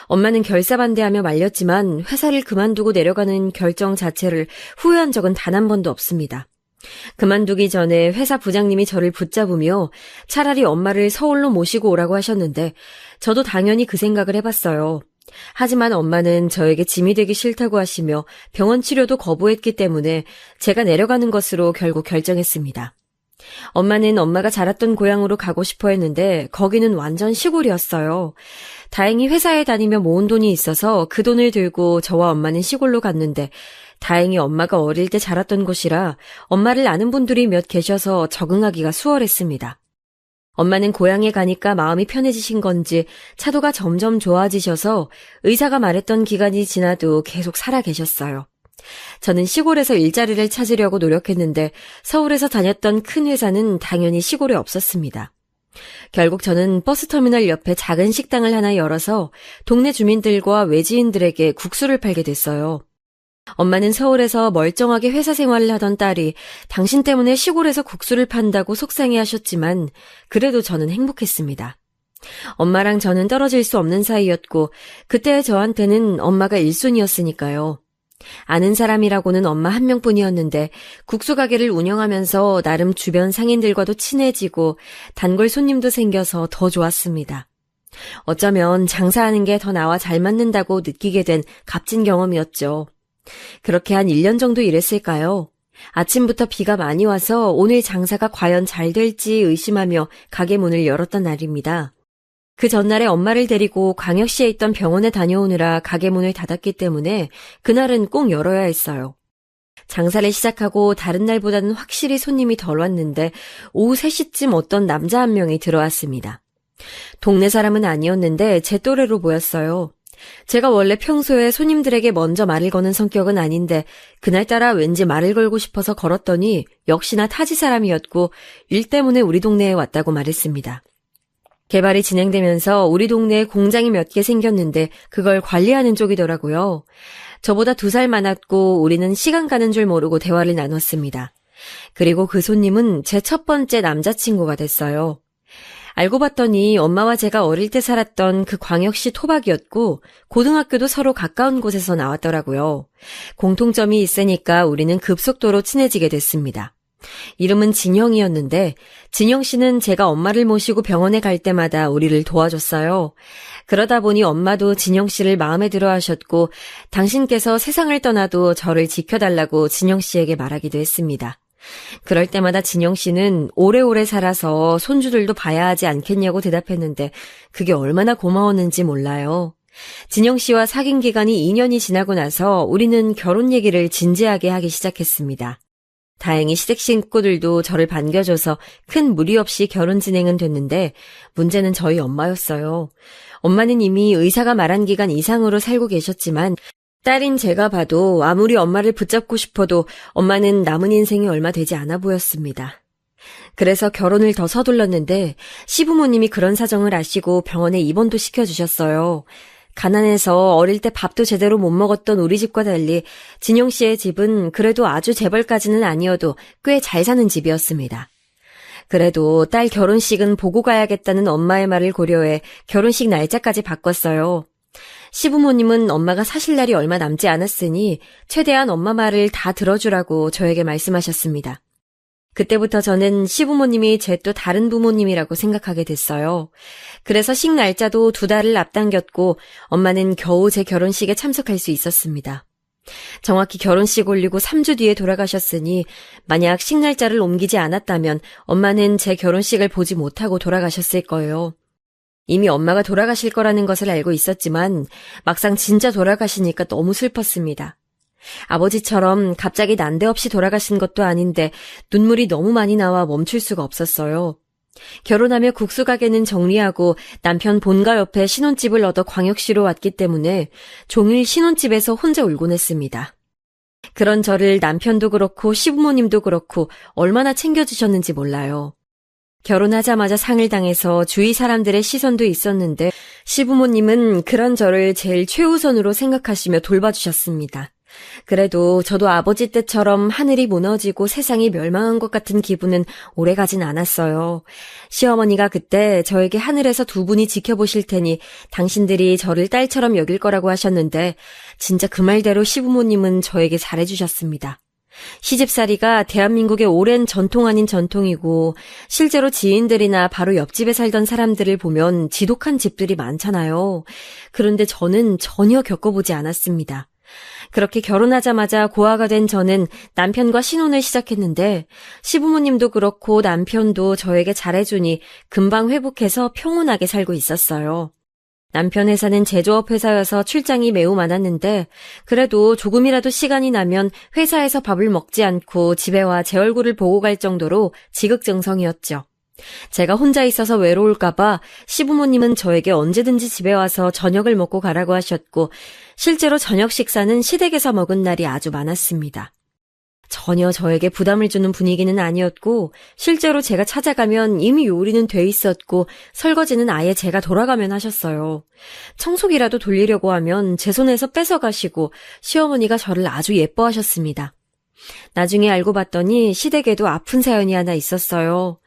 엄마는 결사반대하며 말렸지만 회사를 그만두고 내려가는 결정 자체를 후회한 적은 단 한 번도 없습니다. 그만두기 전에 회사 부장님이 저를 붙잡으며 차라리 엄마를 서울로 모시고 오라고 하셨는데 저도 당연히 그 생각을 해봤어요. 하지만 엄마는 저에게 짐이 되기 싫다고 하시며 병원 치료도 거부했기 때문에 제가 내려가는 것으로 결국 결정했습니다. 엄마는 엄마가 자랐던 고향으로 가고 싶어 했는데 거기는 완전 시골이었어요. 다행히 회사에 다니며 모은 돈이 있어서 그 돈을 들고 저와 엄마는 시골로 갔는데 다행히 엄마가 어릴 때 자랐던 곳이라 엄마를 아는 분들이 몇 계셔서 적응하기가 수월했습니다. 엄마는 고향에 가니까 마음이 편해지신 건지 차도가 점점 좋아지셔서 의사가 말했던 기간이 지나도 계속 살아 계셨어요. 저는 시골에서 일자리를 찾으려고 노력했는데 서울에서 다녔던 큰 회사는 당연히 시골에 없었습니다. 결국 저는 버스터미널 옆에 작은 식당을 하나 열어서 동네 주민들과 외지인들에게 국수를 팔게 됐어요. 엄마는 서울에서 멀쩡하게 회사 생활을 하던 딸이 당신 때문에 시골에서 국수를 판다고 속상해하셨지만 그래도 저는 행복했습니다. 엄마랑 저는 떨어질 수 없는 사이였고 그때 저한테는 엄마가 1순위였으니까요. 아는 사람이라고는 엄마 한 명뿐이었는데 국수 가게를 운영하면서 나름 주변 상인들과도 친해지고 단골 손님도 생겨서 더 좋았습니다. 어쩌면 장사하는 게 더 나와 잘 맞는다고 느끼게 된 값진 경험이었죠. 그렇게 한 1년 정도 일했을까요? 아침부터 비가 많이 와서 오늘 장사가 과연 잘 될지 의심하며 가게 문을 열었던 날입니다. 그 전날에 엄마를 데리고 광역시에 있던 병원에 다녀오느라 가게 문을 닫았기 때문에 그날은 꼭 열어야 했어요. 장사를 시작하고 다른 날보다는 확실히 손님이 덜 왔는데 오후 3시쯤 어떤 남자 한 명이 들어왔습니다. 동네 사람은 아니었는데 제 또래로 보였어요. 제가 원래 평소에 손님들에게 먼저 말을 거는 성격은 아닌데 그날따라 왠지 말을 걸고 싶어서 걸었더니 역시나 타지 사람이었고 일 때문에 우리 동네에 왔다고 말했습니다. 개발이 진행되면서 우리 동네에 공장이 몇 개 생겼는데 그걸 관리하는 쪽이더라고요. 저보다 2살 많았고 우리는 시간 가는 줄 모르고 대화를 나눴습니다. 그리고 그 손님은 제 첫 번째 남자친구가 됐어요. 알고 봤더니 엄마와 제가 어릴 때 살았던 그 광역시 토박이었고 고등학교도 서로 가까운 곳에서 나왔더라고요. 공통점이 있으니까 우리는 급속도로 친해지게 됐습니다. 이름은 진영이었는데 진영 씨는 제가 엄마를 모시고 병원에 갈 때마다 우리를 도와줬어요. 그러다 보니 엄마도 진영 씨를 마음에 들어 하셨고 당신께서 세상을 떠나도 저를 지켜달라고 진영 씨에게 말하기도 했습니다. 그럴 때마다 진영 씨는 오래오래 살아서 손주들도 봐야 하지 않겠냐고 대답했는데 그게 얼마나 고마웠는지 몰라요. 진영 씨와 사귄 기간이 2년이 지나고 나서 우리는 결혼 얘기를 진지하게 하기 시작했습니다. 다행히 시댁 식구들도 저를 반겨줘서 큰 무리 없이 결혼 진행은 됐는데 문제는 저희 엄마였어요. 엄마는 이미 의사가 말한 기간 이상으로 살고 계셨지만 딸인 제가 봐도 아무리 엄마를 붙잡고 싶어도 엄마는 남은 인생이 얼마 되지 않아 보였습니다. 그래서 결혼을 더 서둘렀는데 시부모님이 그런 사정을 아시고 병원에 입원도 시켜주셨어요. 가난해서 어릴 때 밥도 제대로 못 먹었던 우리 집과 달리 진용 씨의 집은 그래도 아주 재벌까지는 아니어도 꽤 잘 사는 집이었습니다. 그래도 딸 결혼식은 보고 가야겠다는 엄마의 말을 고려해 결혼식 날짜까지 바꿨어요. 시부모님은 엄마가 사실 날이 얼마 남지 않았으니 최대한 엄마 말을 다 들어주라고 저에게 말씀하셨습니다. 그때부터 저는 시부모님이 제 또 다른 부모님이라고 생각하게 됐어요. 그래서 식 날짜도 2달을 앞당겼고 엄마는 겨우 제 결혼식에 참석할 수 있었습니다. 정확히 결혼식 올리고 3주 뒤에 돌아가셨으니 만약 식 날짜를 옮기지 않았다면 엄마는 제 결혼식을 보지 못하고 돌아가셨을 거예요. 이미 엄마가 돌아가실 거라는 것을 알고 있었지만 막상 진짜 돌아가시니까 너무 슬펐습니다. 아버지처럼 갑자기 난데없이 돌아가신 것도 아닌데 눈물이 너무 많이 나와 멈출 수가 없었어요. 결혼하며 국수 가게는 정리하고 남편 본가 옆에 신혼집을 얻어 광역시로 왔기 때문에 종일 신혼집에서 혼자 울곤 했습니다. 그런 저를 남편도 그렇고 시부모님도 그렇고 얼마나 챙겨주셨는지 몰라요. 결혼하자마자 상을 당해서 주위 사람들의 시선도 있었는데 시부모님은 그런 저를 제일 최우선으로 생각하시며 돌봐주셨습니다. 그래도 저도 아버지 때처럼 하늘이 무너지고 세상이 멸망한 것 같은 기분은 오래가진 않았어요. 시어머니가 그때 저에게 하늘에서 2분이 지켜보실 테니 당신들이 저를 딸처럼 여길 거라고 하셨는데 진짜 그 말대로 시부모님은 저에게 잘해주셨습니다. 시집살이가 대한민국의 오랜 전통 아닌 전통이고 실제로 지인들이나 바로 옆집에 살던 사람들을 보면 지독한 집들이 많잖아요. 그런데 저는 전혀 겪어보지 않았습니다. 그렇게 결혼하자마자 고아가 된 저는 남편과 신혼을 시작했는데 시부모님도 그렇고 남편도 저에게 잘해주니 금방 회복해서 평온하게 살고 있었어요. 남편 회사는 제조업 회사여서 출장이 매우 많았는데 그래도 조금이라도 시간이 나면 회사에서 밥을 먹지 않고 집에 와 제 얼굴을 보고 갈 정도로 지극정성이었죠. 제가 혼자 있어서 외로울까봐 시부모님은 저에게 언제든지 집에 와서 저녁을 먹고 가라고 하셨고 실제로 저녁 식사는 시댁에서 먹은 날이 아주 많았습니다. 전혀 저에게 부담을 주는 분위기는 아니었고 실제로 제가 찾아가면 이미 요리는 돼 있었고 설거지는 아예 제가 돌아가면 하셨어요. 청소기라도 돌리려고 하면 제 손에서 뺏어가시고 시어머니가 저를 아주 예뻐하셨습니다. 나중에 알고 봤더니 시댁에도 아픈 사연이 하나 있었어요.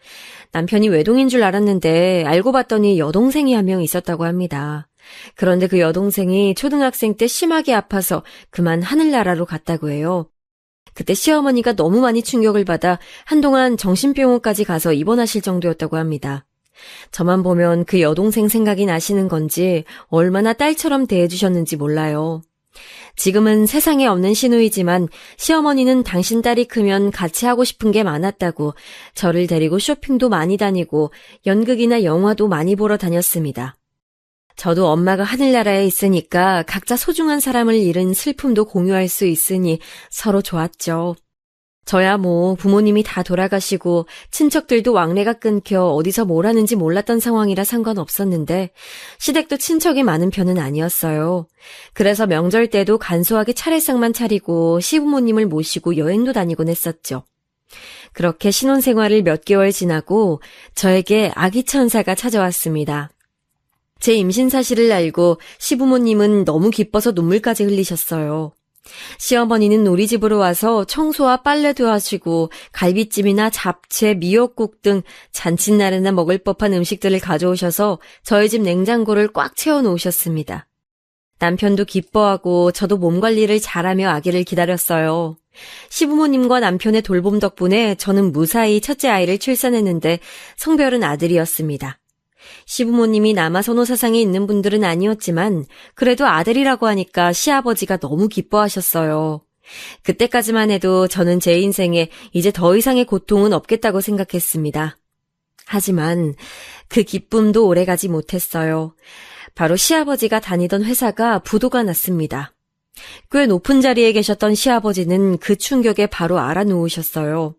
남편이 외동인 줄 알았는데 알고 봤더니 여동생이 한 명 있었다고 합니다. 그런데 그 여동생이 초등학생 때 심하게 아파서 그만 하늘나라로 갔다고 해요. 그때 시어머니가 너무 많이 충격을 받아 한동안 정신병원까지 가서 입원하실 정도였다고 합니다. 저만 보면 그 여동생 생각이 나시는 건지 얼마나 딸처럼 대해주셨는지 몰라요. 지금은 세상에 없는 시누이지만 시어머니는 당신 딸이 크면 같이 하고 싶은 게 많았다고 저를 데리고 쇼핑도 많이 다니고 연극이나 영화도 많이 보러 다녔습니다. 저도 엄마가 하늘나라에 있으니까 각자 소중한 사람을 잃은 슬픔도 공유할 수 있으니 서로 좋았죠. 저야 뭐 부모님이 다 돌아가시고 친척들도 왕래가 끊겨 어디서 뭘 하는지 몰랐던 상황이라 상관없었는데 시댁도 친척이 많은 편은 아니었어요. 그래서 명절 때도 간소하게 차례상만 차리고 시부모님을 모시고 여행도 다니곤 했었죠. 그렇게 신혼생활을 몇 개월 지나고 저에게 아기 천사가 찾아왔습니다. 제 임신 사실을 알고 시부모님은 너무 기뻐서 눈물까지 흘리셨어요. 시어머니는 우리 집으로 와서 청소와 빨래도 하시고 갈비찜이나 잡채, 미역국 등 잔칫날에나 먹을 법한 음식들을 가져오셔서 저희 집 냉장고를 꽉 채워놓으셨습니다. 남편도 기뻐하고 저도 몸 관리를 잘하며 아기를 기다렸어요. 시부모님과 남편의 돌봄 덕분에 저는 무사히 첫째 아이를 출산했는데 성별은 아들이었습니다. 시부모님이 남아선호 사상이 있는 분들은 아니었지만 그래도 아들이라고 하니까 시아버지가 너무 기뻐하셨어요. 그때까지만 해도 저는 제 인생에 이제 더 이상의 고통은 없겠다고 생각했습니다. 하지만 그 기쁨도 오래가지 못했어요. 바로 시아버지가 다니던 회사가 부도가 났습니다. 꽤 높은 자리에 계셨던 시아버지는 그 충격에 바로 알아누우셨어요.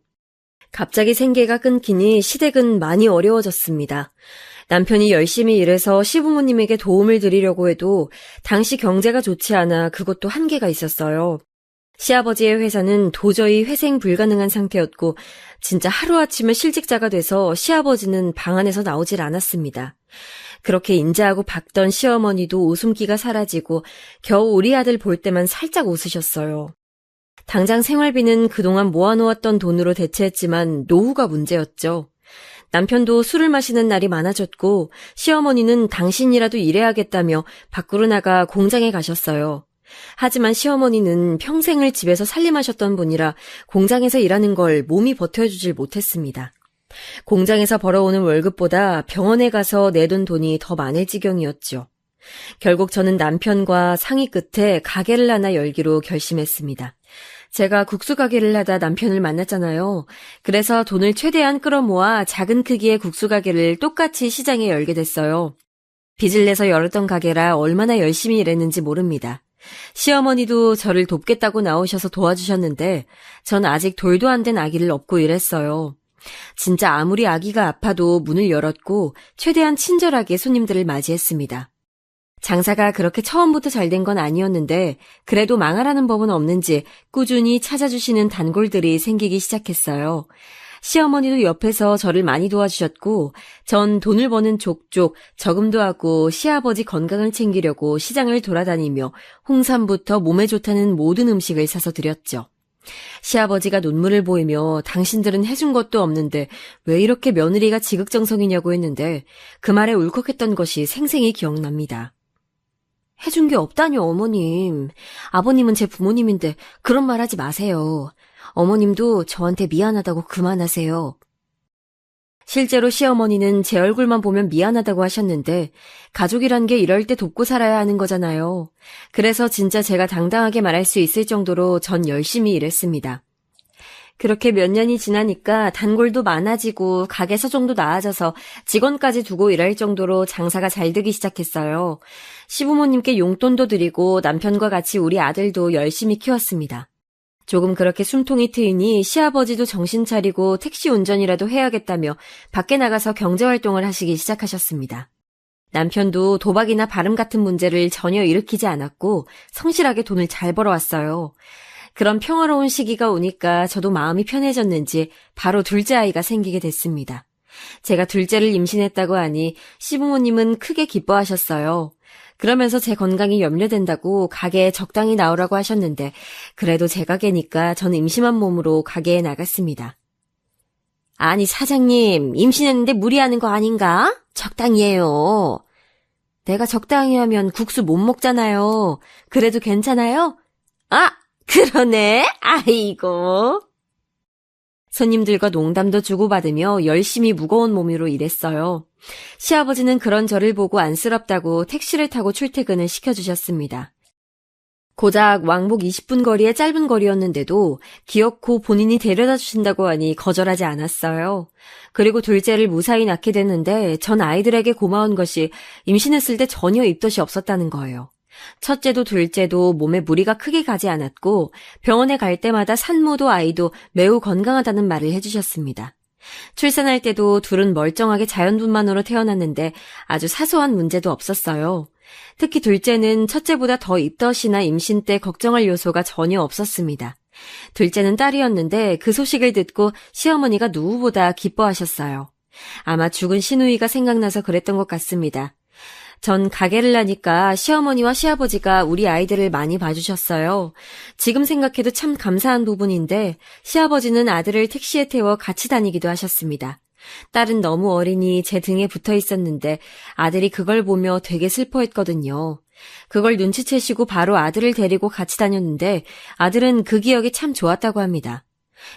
갑자기 생계가 끊기니 시댁은 많이 어려워졌습니다. 남편이 열심히 일해서 시부모님에게 도움을 드리려고 해도 당시 경제가 좋지 않아 그것도 한계가 있었어요. 시아버지의 회사는 도저히 회생 불가능한 상태였고 진짜 하루아침에 실직자가 돼서 시아버지는 방 안에서 나오질 않았습니다. 그렇게 인자하고 박던 시어머니도 웃음기가 사라지고 겨우 우리 아들 볼 때만 살짝 웃으셨어요. 당장 생활비는 그동안 모아놓았던 돈으로 대체했지만 노후가 문제였죠. 남편도 술을 마시는 날이 많아졌고 시어머니는 당신이라도 일해야겠다며 밖으로 나가 공장에 가셨어요. 하지만 시어머니는 평생을 집에서 살림하셨던 분이라 공장에서 일하는 걸 몸이 버텨주질 못했습니다. 공장에서 벌어오는 월급보다 병원에 가서 내둔 돈이 더 많을 지경이었죠. 결국 저는 남편과 상의 끝에 가게를 하나 열기로 결심했습니다. 제가 국수 가게를 하다 남편을 만났잖아요. 그래서 돈을 최대한 끌어모아 작은 크기의 국수 가게를 똑같이 시장에 열게 됐어요. 빚을 내서 열었던 가게라 얼마나 열심히 일했는지 모릅니다. 시어머니도 저를 돕겠다고 나오셔서 도와주셨는데 전 아직 돌도 안 된 아기를 업고 일했어요. 진짜 아무리 아기가 아파도 문을 열었고 최대한 친절하게 손님들을 맞이했습니다. 장사가 그렇게 처음부터 잘 된 건 아니었는데 그래도 망하라는 법은 없는지 꾸준히 찾아주시는 단골들이 생기기 시작했어요. 시어머니도 옆에서 저를 많이 도와주셨고 전 돈을 버는 족족 저금도 하고 시아버지 건강을 챙기려고 시장을 돌아다니며 홍삼부터 몸에 좋다는 모든 음식을 사서 드렸죠. 시아버지가 눈물을 보이며 당신들은 해준 것도 없는데 왜 이렇게 며느리가 지극정성이냐고 했는데 그 말에 울컥했던 것이 생생히 기억납니다. 해준 게 없다뇨, 어머님. 아버님은 제 부모님인데 그런 말 하지 마세요. 어머님도 저한테 미안하다고 그만하세요. 실제로 시어머니는 제 얼굴만 보면 미안하다고 하셨는데 가족이란 게 이럴 때 돕고 살아야 하는 거잖아요. 그래서 진짜 제가 당당하게 말할 수 있을 정도로 전 열심히 일했습니다. 그렇게 몇 년이 지나니까 단골도 많아지고 가게 서정도 나아져서 직원까지 두고 일할 정도로 장사가 잘 되기 시작했어요. 시부모님께 용돈도 드리고 남편과 같이 우리 아들도 열심히 키웠습니다. 조금 그렇게 숨통이 트이니 시아버지도 정신 차리고 택시 운전이라도 해야겠다며 밖에 나가서 경제활동을 하시기 시작하셨습니다. 남편도 도박이나 발음 같은 문제를 전혀 일으키지 않았고 성실하게 돈을 잘 벌어왔어요. 그런 평화로운 시기가 오니까 저도 마음이 편해졌는지 바로 둘째 아이가 생기게 됐습니다. 제가 둘째를 임신했다고 하니 시부모님은 크게 기뻐하셨어요. 그러면서 제 건강이 염려된다고 가게에 적당히 나오라고 하셨는데 그래도 제 가게니까 전 임신한 몸으로 가게에 나갔습니다. 아니 사장님, 임신했는데 무리하는 거 아닌가? 적당히 해요. 내가 적당히 하면 국수 못 먹잖아요. 그래도 괜찮아요? 아, 그러네. 아이고. 손님들과 농담도 주고받으며 열심히 무거운 몸으로 일했어요. 시아버지는 그런 저를 보고 안쓰럽다고 택시를 타고 출퇴근을 시켜주셨습니다. 고작 왕복 20분 거리의 짧은 거리였는데도 기어코 본인이 데려다 주신다고 하니 거절하지 않았어요. 그리고 둘째를 무사히 낳게 됐는데 전 아이들에게 고마운 것이 임신했을 때 전혀 입덧이 없었다는 거예요. 첫째도 둘째도 몸에 무리가 크게 가지 않았고 병원에 갈 때마다 산모도 아이도 매우 건강하다는 말을 해주셨습니다. 출산할 때도 둘은 멀쩡하게 자연분만으로 태어났는데 아주 사소한 문제도 없었어요. 특히 둘째는 첫째보다 더 입덧이나 임신 때 걱정할 요소가 전혀 없었습니다. 둘째는 딸이었는데 그 소식을 듣고 시어머니가 누구보다 기뻐하셨어요. 아마 죽은 시누이가 생각나서 그랬던 것 같습니다. 전 가게를 하니까 시어머니와 시아버지가 우리 아이들을 많이 봐주셨어요. 지금 생각해도 참 감사한 부분인데 시아버지는 아들을 택시에 태워 같이 다니기도 하셨습니다. 딸은 너무 어리니 제 등에 붙어 있었는데 아들이 그걸 보며 되게 슬퍼했거든요. 그걸 눈치채시고 바로 아들을 데리고 같이 다녔는데 아들은 그 기억이 참 좋았다고 합니다.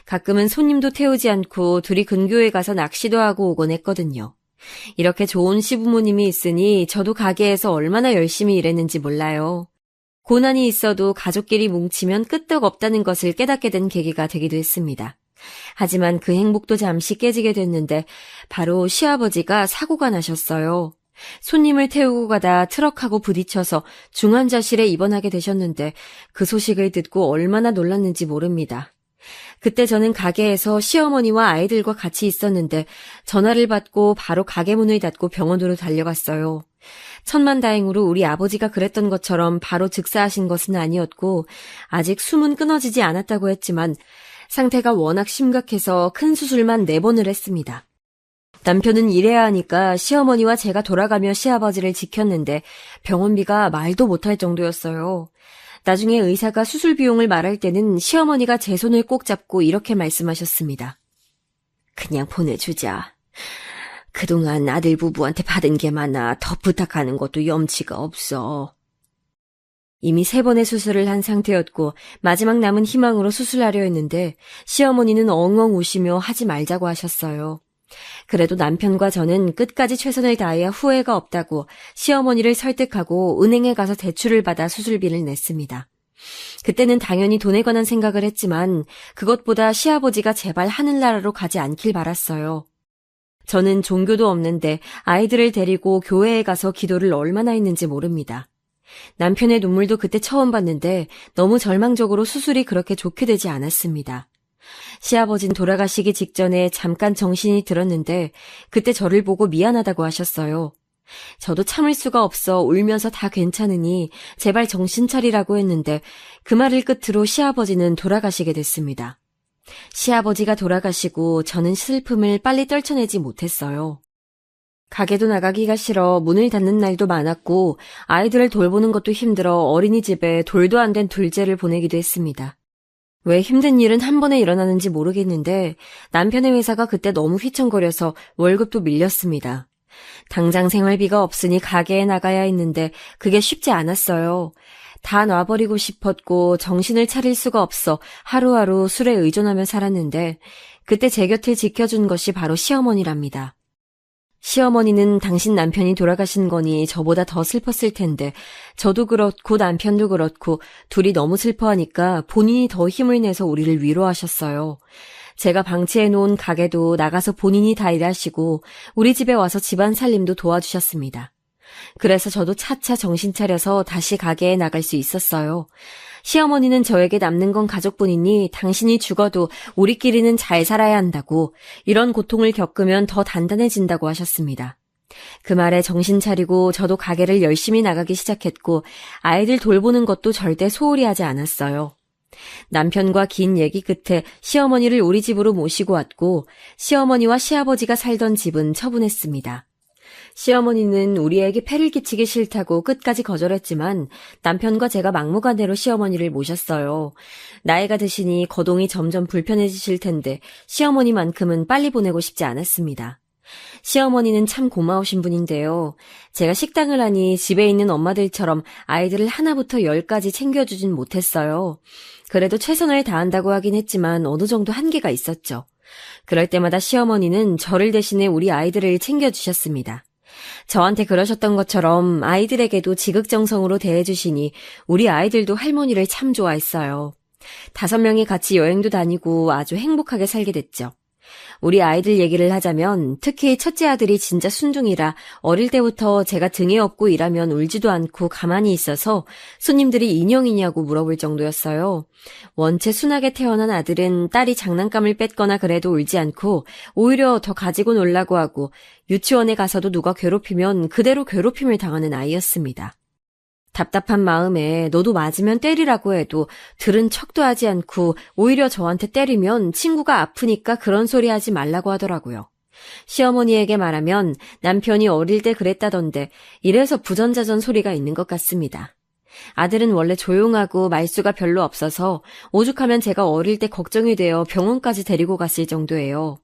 가끔은 손님도 태우지 않고 둘이 근교에 가서 낚시도 하고 오곤 했거든요. 이렇게 좋은 시부모님이 있으니 저도 가게에서 얼마나 열심히 일했는지 몰라요. 고난이 있어도 가족끼리 뭉치면 끄떡 없다는 것을 깨닫게 된 계기가 되기도 했습니다. 하지만 그 행복도 잠시 깨지게 됐는데 바로 시아버지가 사고가 나셨어요. 손님을 태우고 가다 트럭하고 부딪혀서 중환자실에 입원하게 되셨는데 그 소식을 듣고 얼마나 놀랐는지 모릅니다. 그때 저는 가게에서 시어머니와 아이들과 같이 있었는데 전화를 받고 바로 가게 문을 닫고 병원으로 달려갔어요. 천만다행으로 우리 아버지가 그랬던 것처럼 바로 즉사하신 것은 아니었고 아직 숨은 끊어지지 않았다고 했지만 상태가 워낙 심각해서 큰 수술만 4번을 했습니다. 남편은 일해야 하니까 시어머니와 제가 돌아가며 시아버지를 지켰는데 병원비가 말도 못할 정도였어요. 나중에 의사가 수술 비용을 말할 때는 시어머니가 제 손을 꼭 잡고 이렇게 말씀하셨습니다. 그냥 보내주자. 그동안 아들 부부한테 받은 게 많아 더 부탁하는 것도 염치가 없어. 이미 3번의 수술을 한 상태였고 마지막 남은 희망으로 수술하려 했는데 시어머니는 엉엉 우시며 하지 말자고 하셨어요. 그래도 남편과 저는 끝까지 최선을 다해야 후회가 없다고 시어머니를 설득하고 은행에 가서 대출을 받아 수술비를 냈습니다. 그때는 당연히 돈에 관한 생각을 했지만 그것보다 시아버지가 제발 하늘나라로 가지 않길 바랐어요. 저는 종교도 없는데 아이들을 데리고 교회에 가서 기도를 얼마나 했는지 모릅니다. 남편의 눈물도 그때 처음 봤는데 너무 절망적으로 수술이 그렇게 좋게 되지 않았습니다. 시아버진 돌아가시기 직전에 잠깐 정신이 들었는데 그때 저를 보고 미안하다고 하셨어요. 저도 참을 수가 없어 울면서 다 괜찮으니 제발 정신 차리라고 했는데 그 말을 끝으로 시아버지는 돌아가시게 됐습니다. 시아버지가 돌아가시고 저는 슬픔을 빨리 떨쳐내지 못했어요. 가게도 나가기가 싫어 문을 닫는 날도 많았고 아이들을 돌보는 것도 힘들어 어린이집에 돌도 안 된 둘째를 보내기도 했습니다. 왜 힘든 일은 한 번에 일어나는지 모르겠는데 남편의 회사가 그때 너무 휘청거려서 월급도 밀렸습니다. 당장 생활비가 없으니 가게에 나가야 했는데 그게 쉽지 않았어요. 다 놔버리고 싶었고 정신을 차릴 수가 없어 하루하루 술에 의존하며 살았는데 그때 제 곁을 지켜준 것이 바로 시어머니랍니다. 시어머니는 당신 남편이 돌아가신 거니 저보다 더 슬펐을 텐데 저도 그렇고 남편도 그렇고 둘이 너무 슬퍼하니까 본인이 더 힘을 내서 우리를 위로하셨어요. 제가 방치해놓은 가게도 나가서 본인이 다 일하시고 우리 집에 와서 집안 살림도 도와주셨습니다. 그래서 저도 차차 정신 차려서 다시 가게에 나갈 수 있었어요. 시어머니는 저에게 남는 건 가족뿐이니 당신이 죽어도 우리끼리는 잘 살아야 한다고 이런 고통을 겪으면 더 단단해진다고 하셨습니다. 그 말에 정신 차리고 저도 가게를 열심히 나가기 시작했고 아이들 돌보는 것도 절대 소홀히 하지 않았어요. 남편과 긴 얘기 끝에 시어머니를 우리 집으로 모시고 왔고 시어머니와 시아버지가 살던 집은 처분했습니다. 시어머니는 우리에게 폐를 끼치기 싫다고 끝까지 거절했지만 남편과 제가 막무가내로 시어머니를 모셨어요. 나이가 드시니 거동이 점점 불편해지실 텐데 시어머니만큼은 빨리 보내고 싶지 않았습니다. 시어머니는 참 고마우신 분인데요. 제가 식당을 하니 집에 있는 엄마들처럼 아이들을 하나부터 10까지 챙겨주진 못했어요. 그래도 최선을 다한다고 하긴 했지만 어느 정도 한계가 있었죠. 그럴 때마다 시어머니는 저를 대신해 우리 아이들을 챙겨주셨습니다. 저한테 그러셨던 것처럼 아이들에게도 지극정성으로 대해주시니 우리 아이들도 할머니를 참 좋아했어요. 5명이 같이 여행도 다니고 아주 행복하게 살게 됐죠. 우리 아이들 얘기를 하자면 특히 첫째 아들이 진짜 순둥이라 어릴 때부터 제가 등에 업고 일하면 울지도 않고 가만히 있어서 손님들이 인형이냐고 물어볼 정도였어요. 원체 순하게 태어난 아들은 딸이 장난감을 뺐거나 그래도 울지 않고 오히려 더 가지고 놀라고 하고 유치원에 가서도 누가 괴롭히면 그대로 괴롭힘을 당하는 아이였습니다. 답답한 마음에 너도 맞으면 때리라고 해도 들은 척도 하지 않고 오히려 저한테 때리면 친구가 아프니까 그런 소리 하지 말라고 하더라고요. 시어머니에게 말하면 남편이 어릴 때 그랬다던데 이래서 부전자전 소리가 있는 것 같습니다. 아들은 원래 조용하고 말수가 별로 없어서 오죽하면 제가 어릴 때 걱정이 되어 병원까지 데리고 갔을 정도예요.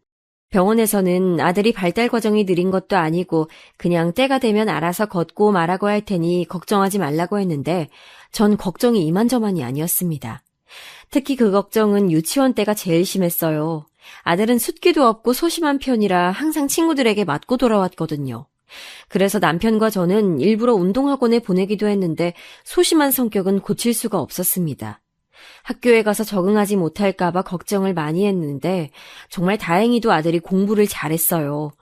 병원에서는 아들이 발달 과정이 느린 것도 아니고 그냥 때가 되면 알아서 걷고 말하고 할 테니 걱정하지 말라고 했는데 전 걱정이 이만저만이 아니었습니다. 특히 그 걱정은 유치원 때가 제일 심했어요. 아들은 숫기도 없고 소심한 편이라 항상 친구들에게 맞고 돌아왔거든요. 그래서 남편과 저는 일부러 운동학원에 보내기도 했는데 소심한 성격은 고칠 수가 없었습니다. 학교에 가서 적응하지 못할까봐 걱정을 많이 했는데 정말 다행히도 아들이 공부를 잘했어요.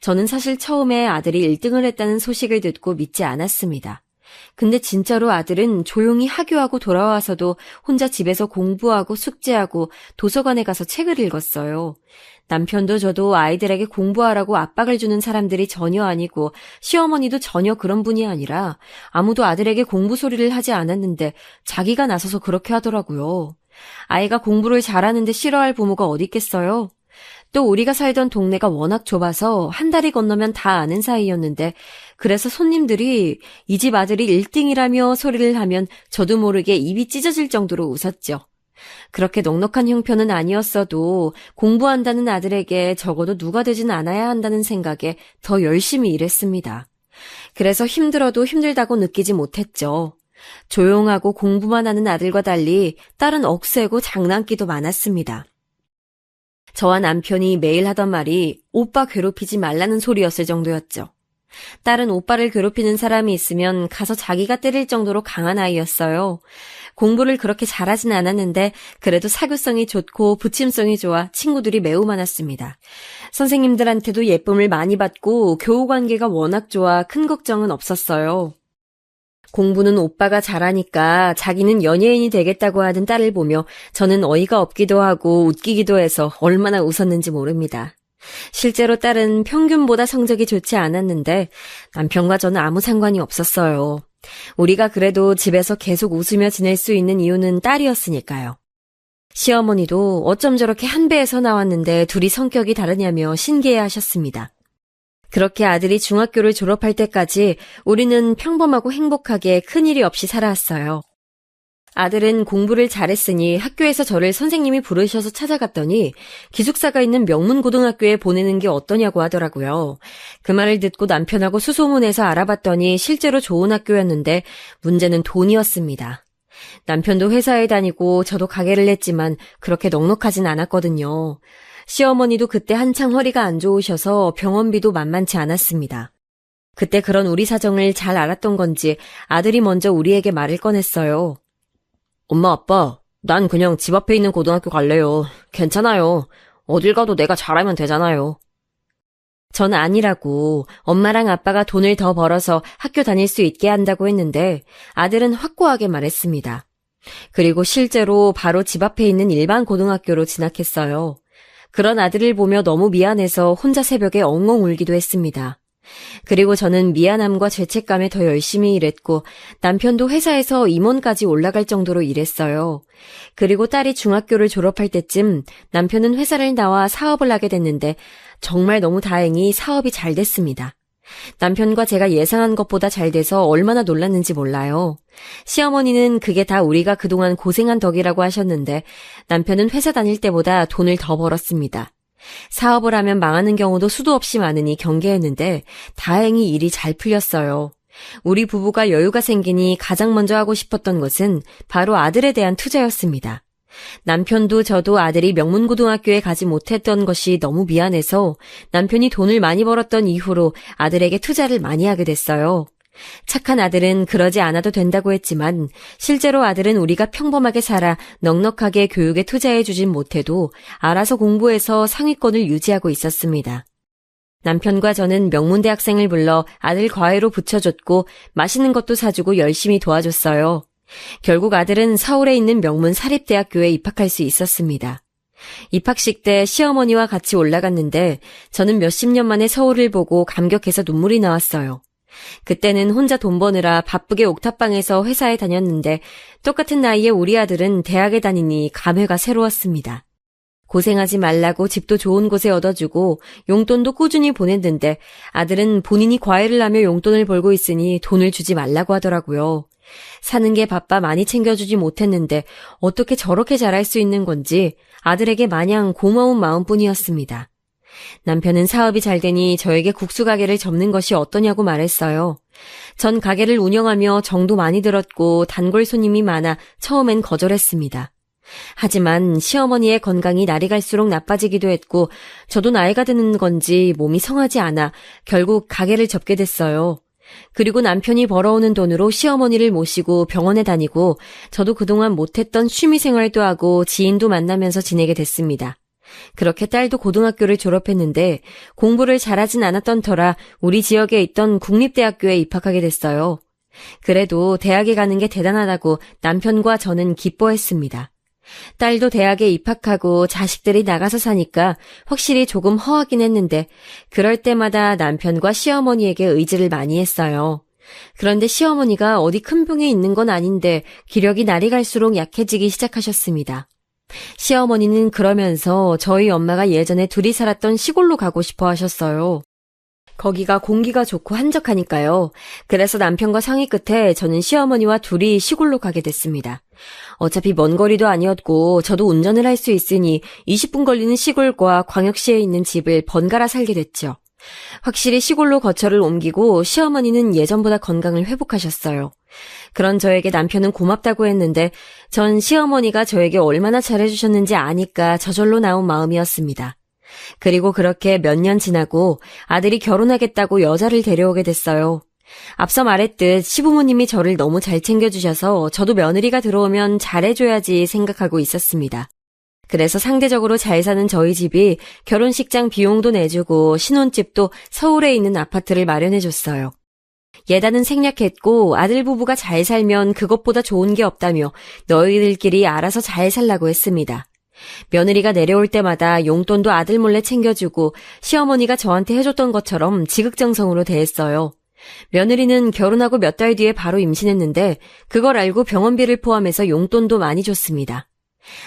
저는 사실 처음에 아들이 1등을 했다는 소식을 듣고 믿지 않았습니다. 근데 진짜로 아들은 조용히 하교하고 돌아와서도 혼자 집에서 공부하고 숙제하고 도서관에 가서 책을 읽었어요. 남편도 저도 아이들에게 공부하라고 압박을 주는 사람들이 전혀 아니고 시어머니도 전혀 그런 분이 아니라 아무도 아들에게 공부 소리를 하지 않았는데 자기가 나서서 그렇게 하더라고요. 아이가 공부를 잘하는데 싫어할 부모가 어디 있겠어요? 또 우리가 살던 동네가 워낙 좁아서 한 다리 건너면 다 아는 사이였는데 그래서 손님들이 이 집 아들이 1등이라며 소리를 하면 저도 모르게 입이 찢어질 정도로 웃었죠. 그렇게 넉넉한 형편은 아니었어도 공부한다는 아들에게 적어도 누가 되진 않아야 한다는 생각에 더 열심히 일했습니다. 그래서 힘들어도 힘들다고 느끼지 못했죠. 조용하고 공부만 하는 아들과 달리 딸은 억세고 장난기도 많았습니다. 저와 남편이 매일 하던 말이 오빠 괴롭히지 말라는 소리였을 정도였죠. 딸은 오빠를 괴롭히는 사람이 있으면 가서 자기가 때릴 정도로 강한 아이였어요. 공부를 그렇게 잘하진 않았는데 그래도 사교성이 좋고 부침성이 좋아 친구들이 매우 많았습니다. 선생님들한테도 예쁨을 많이 받고 교우관계가 워낙 좋아 큰 걱정은 없었어요. 공부는 오빠가 잘하니까 자기는 연예인이 되겠다고 하는 딸을 보며 저는 어이가 없기도 하고 웃기기도 해서 얼마나 웃었는지 모릅니다. 실제로 딸은 평균보다 성적이 좋지 않았는데 남편과 저는 아무 상관이 없었어요. 우리가 그래도 집에서 계속 웃으며 지낼 수 있는 이유는 딸이었으니까요. 시어머니도 어쩜 저렇게 한 배에서 나왔는데 둘이 성격이 다르냐며 신기해하셨습니다. 그렇게 아들이 중학교를 졸업할 때까지 우리는 평범하고 행복하게 큰일이 없이 살아왔어요. 아들은 공부를 잘했으니 학교에서 저를 선생님이 부르셔서 찾아갔더니 기숙사가 있는 명문고등학교에 보내는 게 어떠냐고 하더라고요. 그 말을 듣고 남편하고 수소문해서 알아봤더니 실제로 좋은 학교였는데 문제는 돈이었습니다. 남편도 회사에 다니고 저도 가게를 했지만 그렇게 넉넉하진 않았거든요. 시어머니도 그때 한창 허리가 안 좋으셔서 병원비도 만만치 않았습니다. 그때 그런 우리 사정을 잘 알았던 건지 아들이 먼저 우리에게 말을 꺼냈어요. 엄마, 아빠, 난 그냥 집 앞에 있는 고등학교 갈래요. 괜찮아요. 어딜 가도 내가 잘하면 되잖아요. 전 아니라고 엄마랑 아빠가 돈을 더 벌어서 학교 다닐 수 있게 한다고 했는데 아들은 확고하게 말했습니다. 그리고 실제로 바로 집 앞에 있는 일반 고등학교로 진학했어요. 그런 아들을 보며 너무 미안해서 혼자 새벽에 엉엉 울기도 했습니다. 그리고 저는 미안함과 죄책감에 더 열심히 일했고 남편도 회사에서 임원까지 올라갈 정도로 일했어요. 그리고 딸이 중학교를 졸업할 때쯤 남편은 회사를 나와 사업을 하게 됐는데 정말 너무 다행히 사업이 잘 됐습니다. 남편과 제가 예상한 것보다 잘 돼서 얼마나 놀랐는지 몰라요. 시어머니는 그게 다 우리가 그동안 고생한 덕이라고 하셨는데 남편은 회사 다닐 때보다 돈을 더 벌었습니다. 사업을 하면 망하는 경우도 수도 없이 많으니 경계했는데 다행히 일이 잘 풀렸어요. 우리 부부가 여유가 생기니 가장 먼저 하고 싶었던 것은 바로 아들에 대한 투자였습니다. 남편도 저도 아들이 명문고등학교에 가지 못했던 것이 너무 미안해서 남편이 돈을 많이 벌었던 이후로 아들에게 투자를 많이 하게 됐어요. 착한 아들은 그러지 않아도 된다고 했지만 실제로 아들은 우리가 평범하게 살아 넉넉하게 교육에 투자해주진 못해도 알아서 공부해서 상위권을 유지하고 있었습니다. 남편과 저는 명문대학생을 불러 아들 과외로 붙여줬고 맛있는 것도 사주고 열심히 도와줬어요. 결국 아들은 서울에 있는 명문 사립대학교에 입학할 수 있었습니다. 입학식 때 시어머니와 같이 올라갔는데 저는 몇십 년 만에 서울을 보고 감격해서 눈물이 나왔어요. 그때는 혼자 돈 버느라 바쁘게 옥탑방에서 회사에 다녔는데 똑같은 나이에 우리 아들은 대학에 다니니 감회가 새로웠습니다. 고생하지 말라고 집도 좋은 곳에 얻어주고 용돈도 꾸준히 보냈는데 아들은 본인이 과외를 하며 용돈을 벌고 있으니 돈을 주지 말라고 하더라고요. 사는 게 바빠 많이 챙겨주지 못했는데 어떻게 저렇게 잘할 수 있는 건지 아들에게 마냥 고마운 마음뿐이었습니다. 남편은 사업이 잘 되니 저에게 국수 가게를 접는 것이 어떠냐고 말했어요. 전 가게를 운영하며 정도 많이 들었고 단골 손님이 많아 처음엔 거절했습니다. 하지만 시어머니의 건강이 날이 갈수록 나빠지기도 했고 저도 나이가 드는 건지 몸이 성하지 않아 결국 가게를 접게 됐어요. 그리고 남편이 벌어오는 돈으로 시어머니를 모시고 병원에 다니고 저도 그동안 못했던 취미생활도 하고 지인도 만나면서 지내게 됐습니다. 그렇게 딸도 고등학교를 졸업했는데 공부를 잘하진 않았던 터라 우리 지역에 있던 국립대학교에 입학하게 됐어요. 그래도 대학에 가는 게 대단하다고 남편과 저는 기뻐했습니다. 딸도 대학에 입학하고 자식들이 나가서 사니까 확실히 조금 허하긴 했는데 그럴 때마다 남편과 시어머니에게 의지를 많이 했어요. 그런데 시어머니가 어디 큰 병에 있는 건 아닌데 기력이 날이 갈수록 약해지기 시작하셨습니다. 시어머니는 그러면서 저희 엄마가 예전에 둘이 살았던 시골로 가고 싶어 하셨어요. 거기가 공기가 좋고 한적하니까요. 그래서 남편과 상의 끝에 저는 시어머니와 둘이 시골로 가게 됐습니다. 어차피 먼 거리도 아니었고 저도 운전을 할 수 있으니 20분 걸리는 시골과 광역시에 있는 집을 번갈아 살게 됐죠. 확실히 시골로 거처를 옮기고 시어머니는 예전보다 건강을 회복하셨어요. 그런 저에게 남편은 고맙다고 했는데 전 시어머니가 저에게 얼마나 잘해주셨는지 아니까 저절로 나온 마음이었습니다. 그리고 그렇게 몇 년 지나고 아들이 결혼하겠다고 여자를 데려오게 됐어요. 앞서 말했듯 시부모님이 저를 너무 잘 챙겨주셔서 저도 며느리가 들어오면 잘해줘야지 생각하고 있었습니다. 그래서 상대적으로 잘 사는 저희 집이 결혼식장 비용도 내주고 신혼집도 서울에 있는 아파트를 마련해줬어요. 예단은 생략했고 아들 부부가 잘 살면 그것보다 좋은 게 없다며 너희들끼리 알아서 잘 살라고 했습니다. 며느리가 내려올 때마다 용돈도 아들 몰래 챙겨주고 시어머니가 저한테 해줬던 것처럼 지극정성으로 대했어요. 며느리는 결혼하고 몇 달 뒤에 바로 임신했는데 그걸 알고 병원비를 포함해서 용돈도 많이 줬습니다.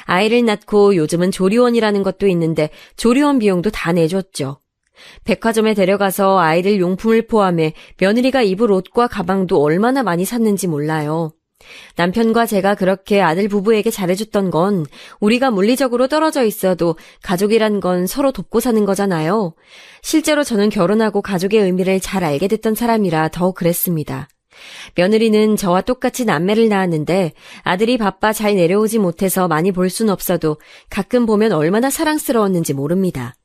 아이를 낳고 요즘은 조리원이라는 것도 있는데 조리원 비용도 다 내줬죠. 백화점에 데려가서 아이들 용품을 포함해 며느리가 입을 옷과 가방도 얼마나 많이 샀는지 몰라요. 남편과 제가 그렇게 아들 부부에게 잘해줬던 건 우리가 물리적으로 떨어져 있어도 가족이란 건 서로 돕고 사는 거잖아요. 실제로 저는 결혼하고 가족의 의미를 잘 알게 됐던 사람이라 더 그랬습니다. 며느리는 저와 똑같이 남매를 낳았는데 아들이 바빠 잘 내려오지 못해서 많이 볼 순 없어도 가끔 보면 얼마나 사랑스러웠는지 모릅니다.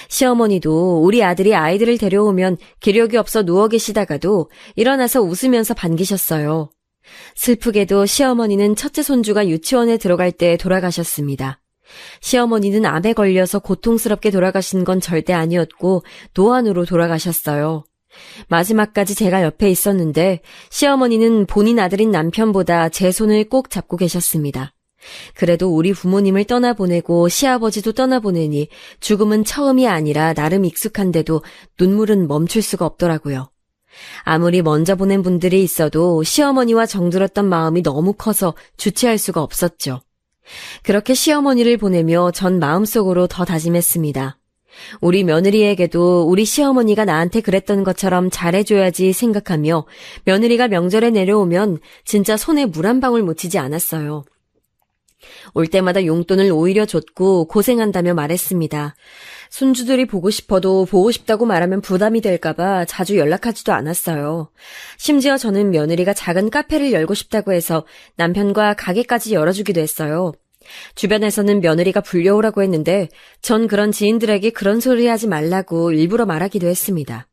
시어머니도 우리 아들이 아이들을 데려오면 기력이 없어 누워 계시다가도 일어나서 웃으면서 반기셨어요. 슬프게도 시어머니는 첫째 손주가 유치원에 들어갈 때 돌아가셨습니다. 시어머니는 암에 걸려서 고통스럽게 돌아가신 건 절대 아니었고 노안으로 돌아가셨어요. 마지막까지 제가 옆에 있었는데 시어머니는 본인 아들인 남편보다 제 손을 꼭 잡고 계셨습니다. 그래도 우리 부모님을 떠나보내고 시아버지도 떠나보내니 죽음은 처음이 아니라 나름 익숙한데도 눈물은 멈출 수가 없더라고요. 아무리 먼저 보낸 분들이 있어도 시어머니와 정들었던 마음이 너무 커서 주체할 수가 없었죠. 그렇게 시어머니를 보내며 전 마음속으로 더 다짐했습니다. 우리 며느리에게도 우리 시어머니가 나한테 그랬던 것처럼 잘해줘야지 생각하며 며느리가 명절에 내려오면 진짜 손에 물 한 방울 묻히지 않았어요. 올 때마다 용돈을 오히려 줬고 고생한다며 말했습니다. 손주들이 보고 싶어도 보고 싶다고 말하면 부담이 될까봐 자주 연락하지도 않았어요. 심지어 저는 며느리가 작은 카페를 열고 싶다고 해서 남편과 가게까지 열어주기도 했어요. 주변에서는 며느리가 불려오라고 했는데 전 그런 지인들에게 그런 소리 하지 말라고 일부러 말하기도 했습니다.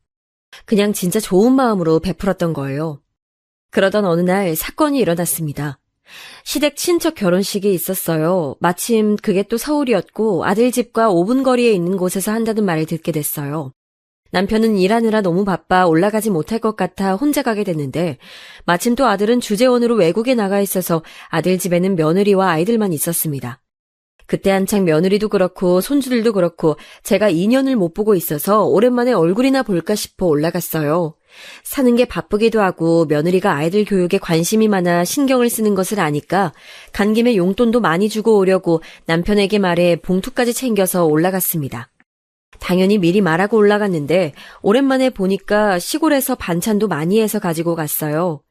그냥 진짜 좋은 마음으로 베풀었던 거예요. 그러던 어느 날 사건이 일어났습니다. 시댁 친척 결혼식이 있었어요. 마침 그게 또 서울이었고 아들 집과 5분 거리에 있는 곳에서 한다는 말을 듣게 됐어요. 남편은 일하느라 너무 바빠 올라가지 못할 것 같아 혼자 가게 됐는데 마침 또 아들은 주재원으로 외국에 나가 있어서 아들 집에는 며느리와 아이들만 있었습니다. 그때 한창 며느리도 그렇고 손주들도 그렇고 제가 2년을 못 보고 있어서 오랜만에 얼굴이나 볼까 싶어 올라갔어요. 사는 게 바쁘기도 하고 며느리가 아이들 교육에 관심이 많아 신경을 쓰는 것을 아니까 간 김에 용돈도 많이 주고 오려고 남편에게 말해 봉투까지 챙겨서 올라갔습니다. 당연히 미리 말하고 올라갔는데 오랜만에 보니까 시골에서 반찬도 많이 해서 가지고 갔어요.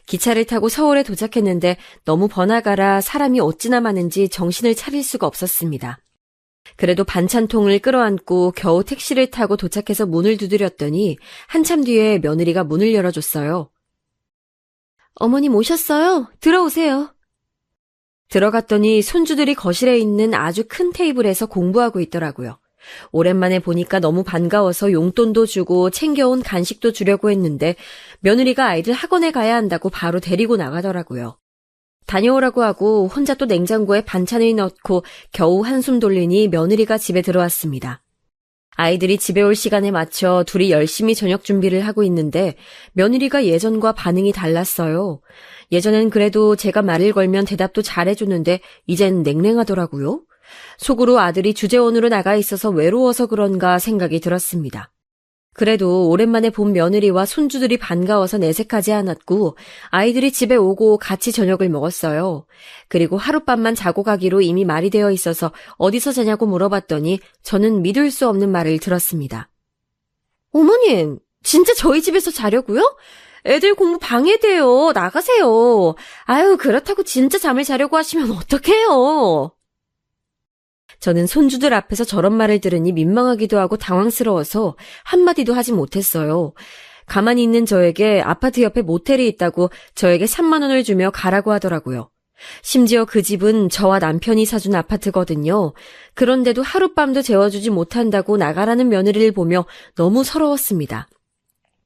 기차를 타고 서울에 도착했는데 너무 번화가라 사람이 어찌나 많은지 정신을 차릴 수가 없었습니다. 그래도 반찬통을 끌어안고 겨우 택시를 타고 도착해서 문을 두드렸더니 한참 뒤에 며느리가 문을 열어줬어요. 어머님 오셨어요? 들어오세요. 들어갔더니 손주들이 거실에 있는 아주 큰 테이블에서 공부하고 있더라고요. 오랜만에 보니까 너무 반가워서 용돈도 주고 챙겨온 간식도 주려고 했는데 며느리가 아이들 학원에 가야 한다고 바로 데리고 나가더라고요. 다녀오라고 하고 혼자 또 냉장고에 반찬을 넣고 겨우 한숨 돌리니 며느리가 집에 들어왔습니다. 아이들이 집에 올 시간에 맞춰 둘이 열심히 저녁 준비를 하고 있는데 며느리가 예전과 반응이 달랐어요. 예전엔 그래도 제가 말을 걸면 대답도 잘해줬는데 이젠 냉랭하더라고요. 속으로 아들이 주재원으로 나가 있어서 외로워서 그런가 생각이 들었습니다. 그래도 오랜만에 본 며느리와 손주들이 반가워서 내색하지 않았고 아이들이 집에 오고 같이 저녁을 먹었어요. 그리고 하룻밤만 자고 가기로 이미 말이 되어 있어서 어디서 자냐고 물어봤더니 저는 믿을 수 없는 말을 들었습니다. 어머님, 진짜 저희 집에서 자려고요? 애들 공부 방해돼요. 나가세요. 아유, 그렇다고 진짜 잠을 자려고 하시면 어떡해요? 저는 손주들 앞에서 저런 말을 들으니 민망하기도 하고 당황스러워서 한마디도 하지 못했어요. 가만히 있는 저에게 아파트 옆에 모텔이 있다고 저에게 3만 원을 주며 가라고 하더라고요. 심지어 그 집은 저와 남편이 사준 아파트거든요. 그런데도 하룻밤도 재워주지 못한다고 나가라는 며느리를 보며 너무 서러웠습니다.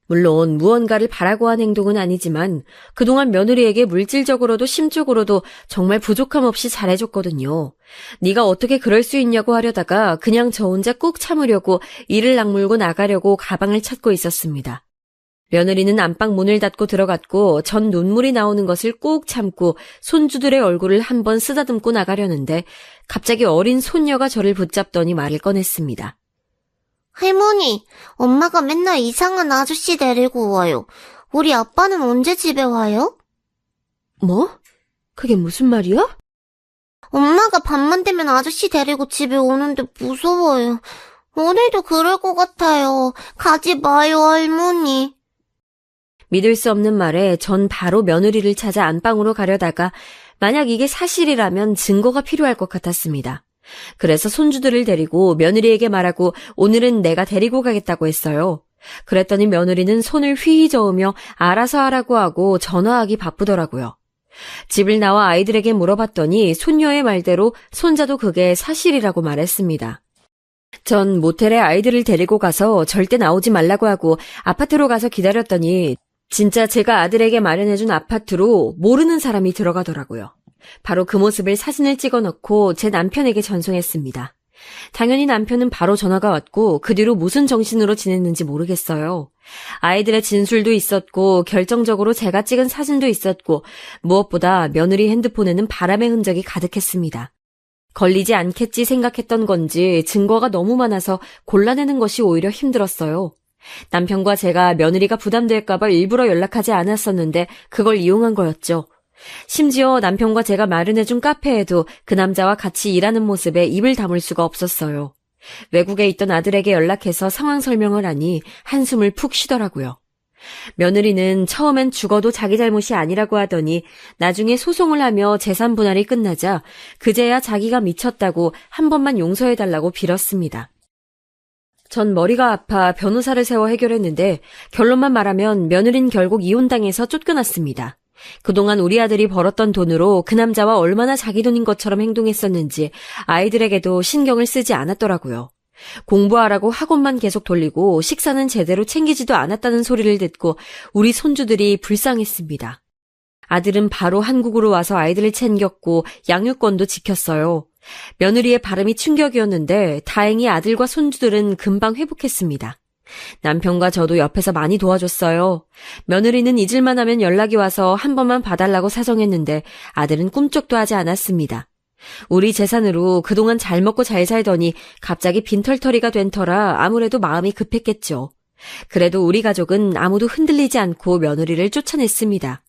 물론 무언가를 바라고 한 행동은 아니지만 그동안 며느리에게 물질적으로도 심적으로도 정말 부족함 없이 잘해줬거든요. 네가 어떻게 그럴 수 있냐고 하려다가 그냥 저 혼자 꾹 참으려고 이를 악물고 나가려고 가방을 찾고 있었습니다. 며느리는 안방 문을 닫고 들어갔고 전 눈물이 나오는 것을 꾹 참고 손주들의 얼굴을 한번 쓰다듬고 나가려는데 갑자기 어린 손녀가 저를 붙잡더니 말을 꺼냈습니다. 할머니, 엄마가 맨날 이상한 아저씨 데리고 와요. 우리 아빠는 언제 집에 와요? 뭐? 그게 무슨 말이야? 엄마가 밤만 되면 아저씨 데리고 집에 오는데 무서워요. 오늘도 그럴 것 같아요. 가지 마요, 할머니. 믿을 수 없는 말에 전 바로 며느리를 찾아 안방으로 가려다가 만약 이게 사실이라면 증거가 필요할 것 같았습니다. 그래서 손주들을 데리고 며느리에게 말하고 오늘은 내가 데리고 가겠다고 했어요. 그랬더니 며느리는 손을 휘휘 저으며 알아서 하라고 하고 전화하기 바쁘더라고요. 집을 나와 아이들에게 물어봤더니 손녀의 말대로 손자도 그게 사실이라고 말했습니다. 전 모텔에 아이들을 데리고 가서 절대 나오지 말라고 하고 아파트로 가서 기다렸더니 진짜 제가 아들에게 마련해준 아파트로 모르는 사람이 들어가더라고요. 바로 그 모습을 사진을 찍어 넣고 제 남편에게 전송했습니다. 당연히 남편은 바로 전화가 왔고 그 뒤로 무슨 정신으로 지냈는지 모르겠어요. 아이들의 진술도 있었고 결정적으로 제가 찍은 사진도 있었고 무엇보다 며느리 핸드폰에는 바람의 흔적이 가득했습니다. 걸리지 않겠지 생각했던 건지 증거가 너무 많아서 골라내는 것이 오히려 힘들었어요. 남편과 제가 며느리가 부담될까봐 일부러 연락하지 않았었는데 그걸 이용한 거였죠. 심지어 남편과 제가 마련해준 카페에도 그 남자와 같이 일하는 모습에 입을 다물 수가 없었어요. 외국에 있던 아들에게 연락해서 상황 설명을 하니 한숨을 푹 쉬더라고요. 며느리는 처음엔 죽어도 자기 잘못이 아니라고 하더니 나중에 소송을 하며 재산 분할이 끝나자 그제야 자기가 미쳤다고 한 번만 용서해달라고 빌었습니다. 전 머리가 아파 변호사를 세워 해결했는데 결론만 말하면 며느린 결국 이혼당해서 쫓겨났습니다. 그동안 우리 아들이 벌었던 돈으로 그 남자와 얼마나 자기 돈인 것처럼 행동했었는지 아이들에게도 신경을 쓰지 않았더라고요. 공부하라고 학원만 계속 돌리고 식사는 제대로 챙기지도 않았다는 소리를 듣고 우리 손주들이 불쌍했습니다. 아들은 바로 한국으로 와서 아이들을 챙겼고 양육권도 지켰어요. 며느리의 발음이 충격이었는데 다행히 아들과 손주들은 금방 회복했습니다. 남편과 저도 옆에서 많이 도와줬어요. 며느리는 잊을만 하면 연락이 와서 한 번만 봐달라고 사정했는데 아들은 꿈쩍도 하지 않았습니다. 우리 재산으로 그동안 잘 먹고 잘 살더니 갑자기 빈털터리가 된 터라 아무래도 마음이 급했겠죠. 그래도 우리 가족은 아무도 흔들리지 않고 며느리를 쫓아냈습니다.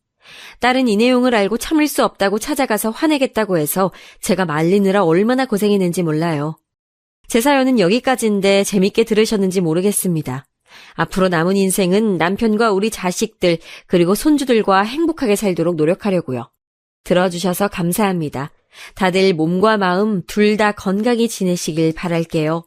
딸은 이 내용을 알고 참을 수 없다고 찾아가서 화내겠다고 해서 제가 말리느라 얼마나 고생했는지 몰라요. 제 사연은 여기까지인데 재밌게 들으셨는지 모르겠습니다. 앞으로 남은 인생은 남편과 우리 자식들 그리고 손주들과 행복하게 살도록 노력하려고요. 들어주셔서 감사합니다. 다들 몸과 마음 둘 다 건강히 지내시길 바랄게요.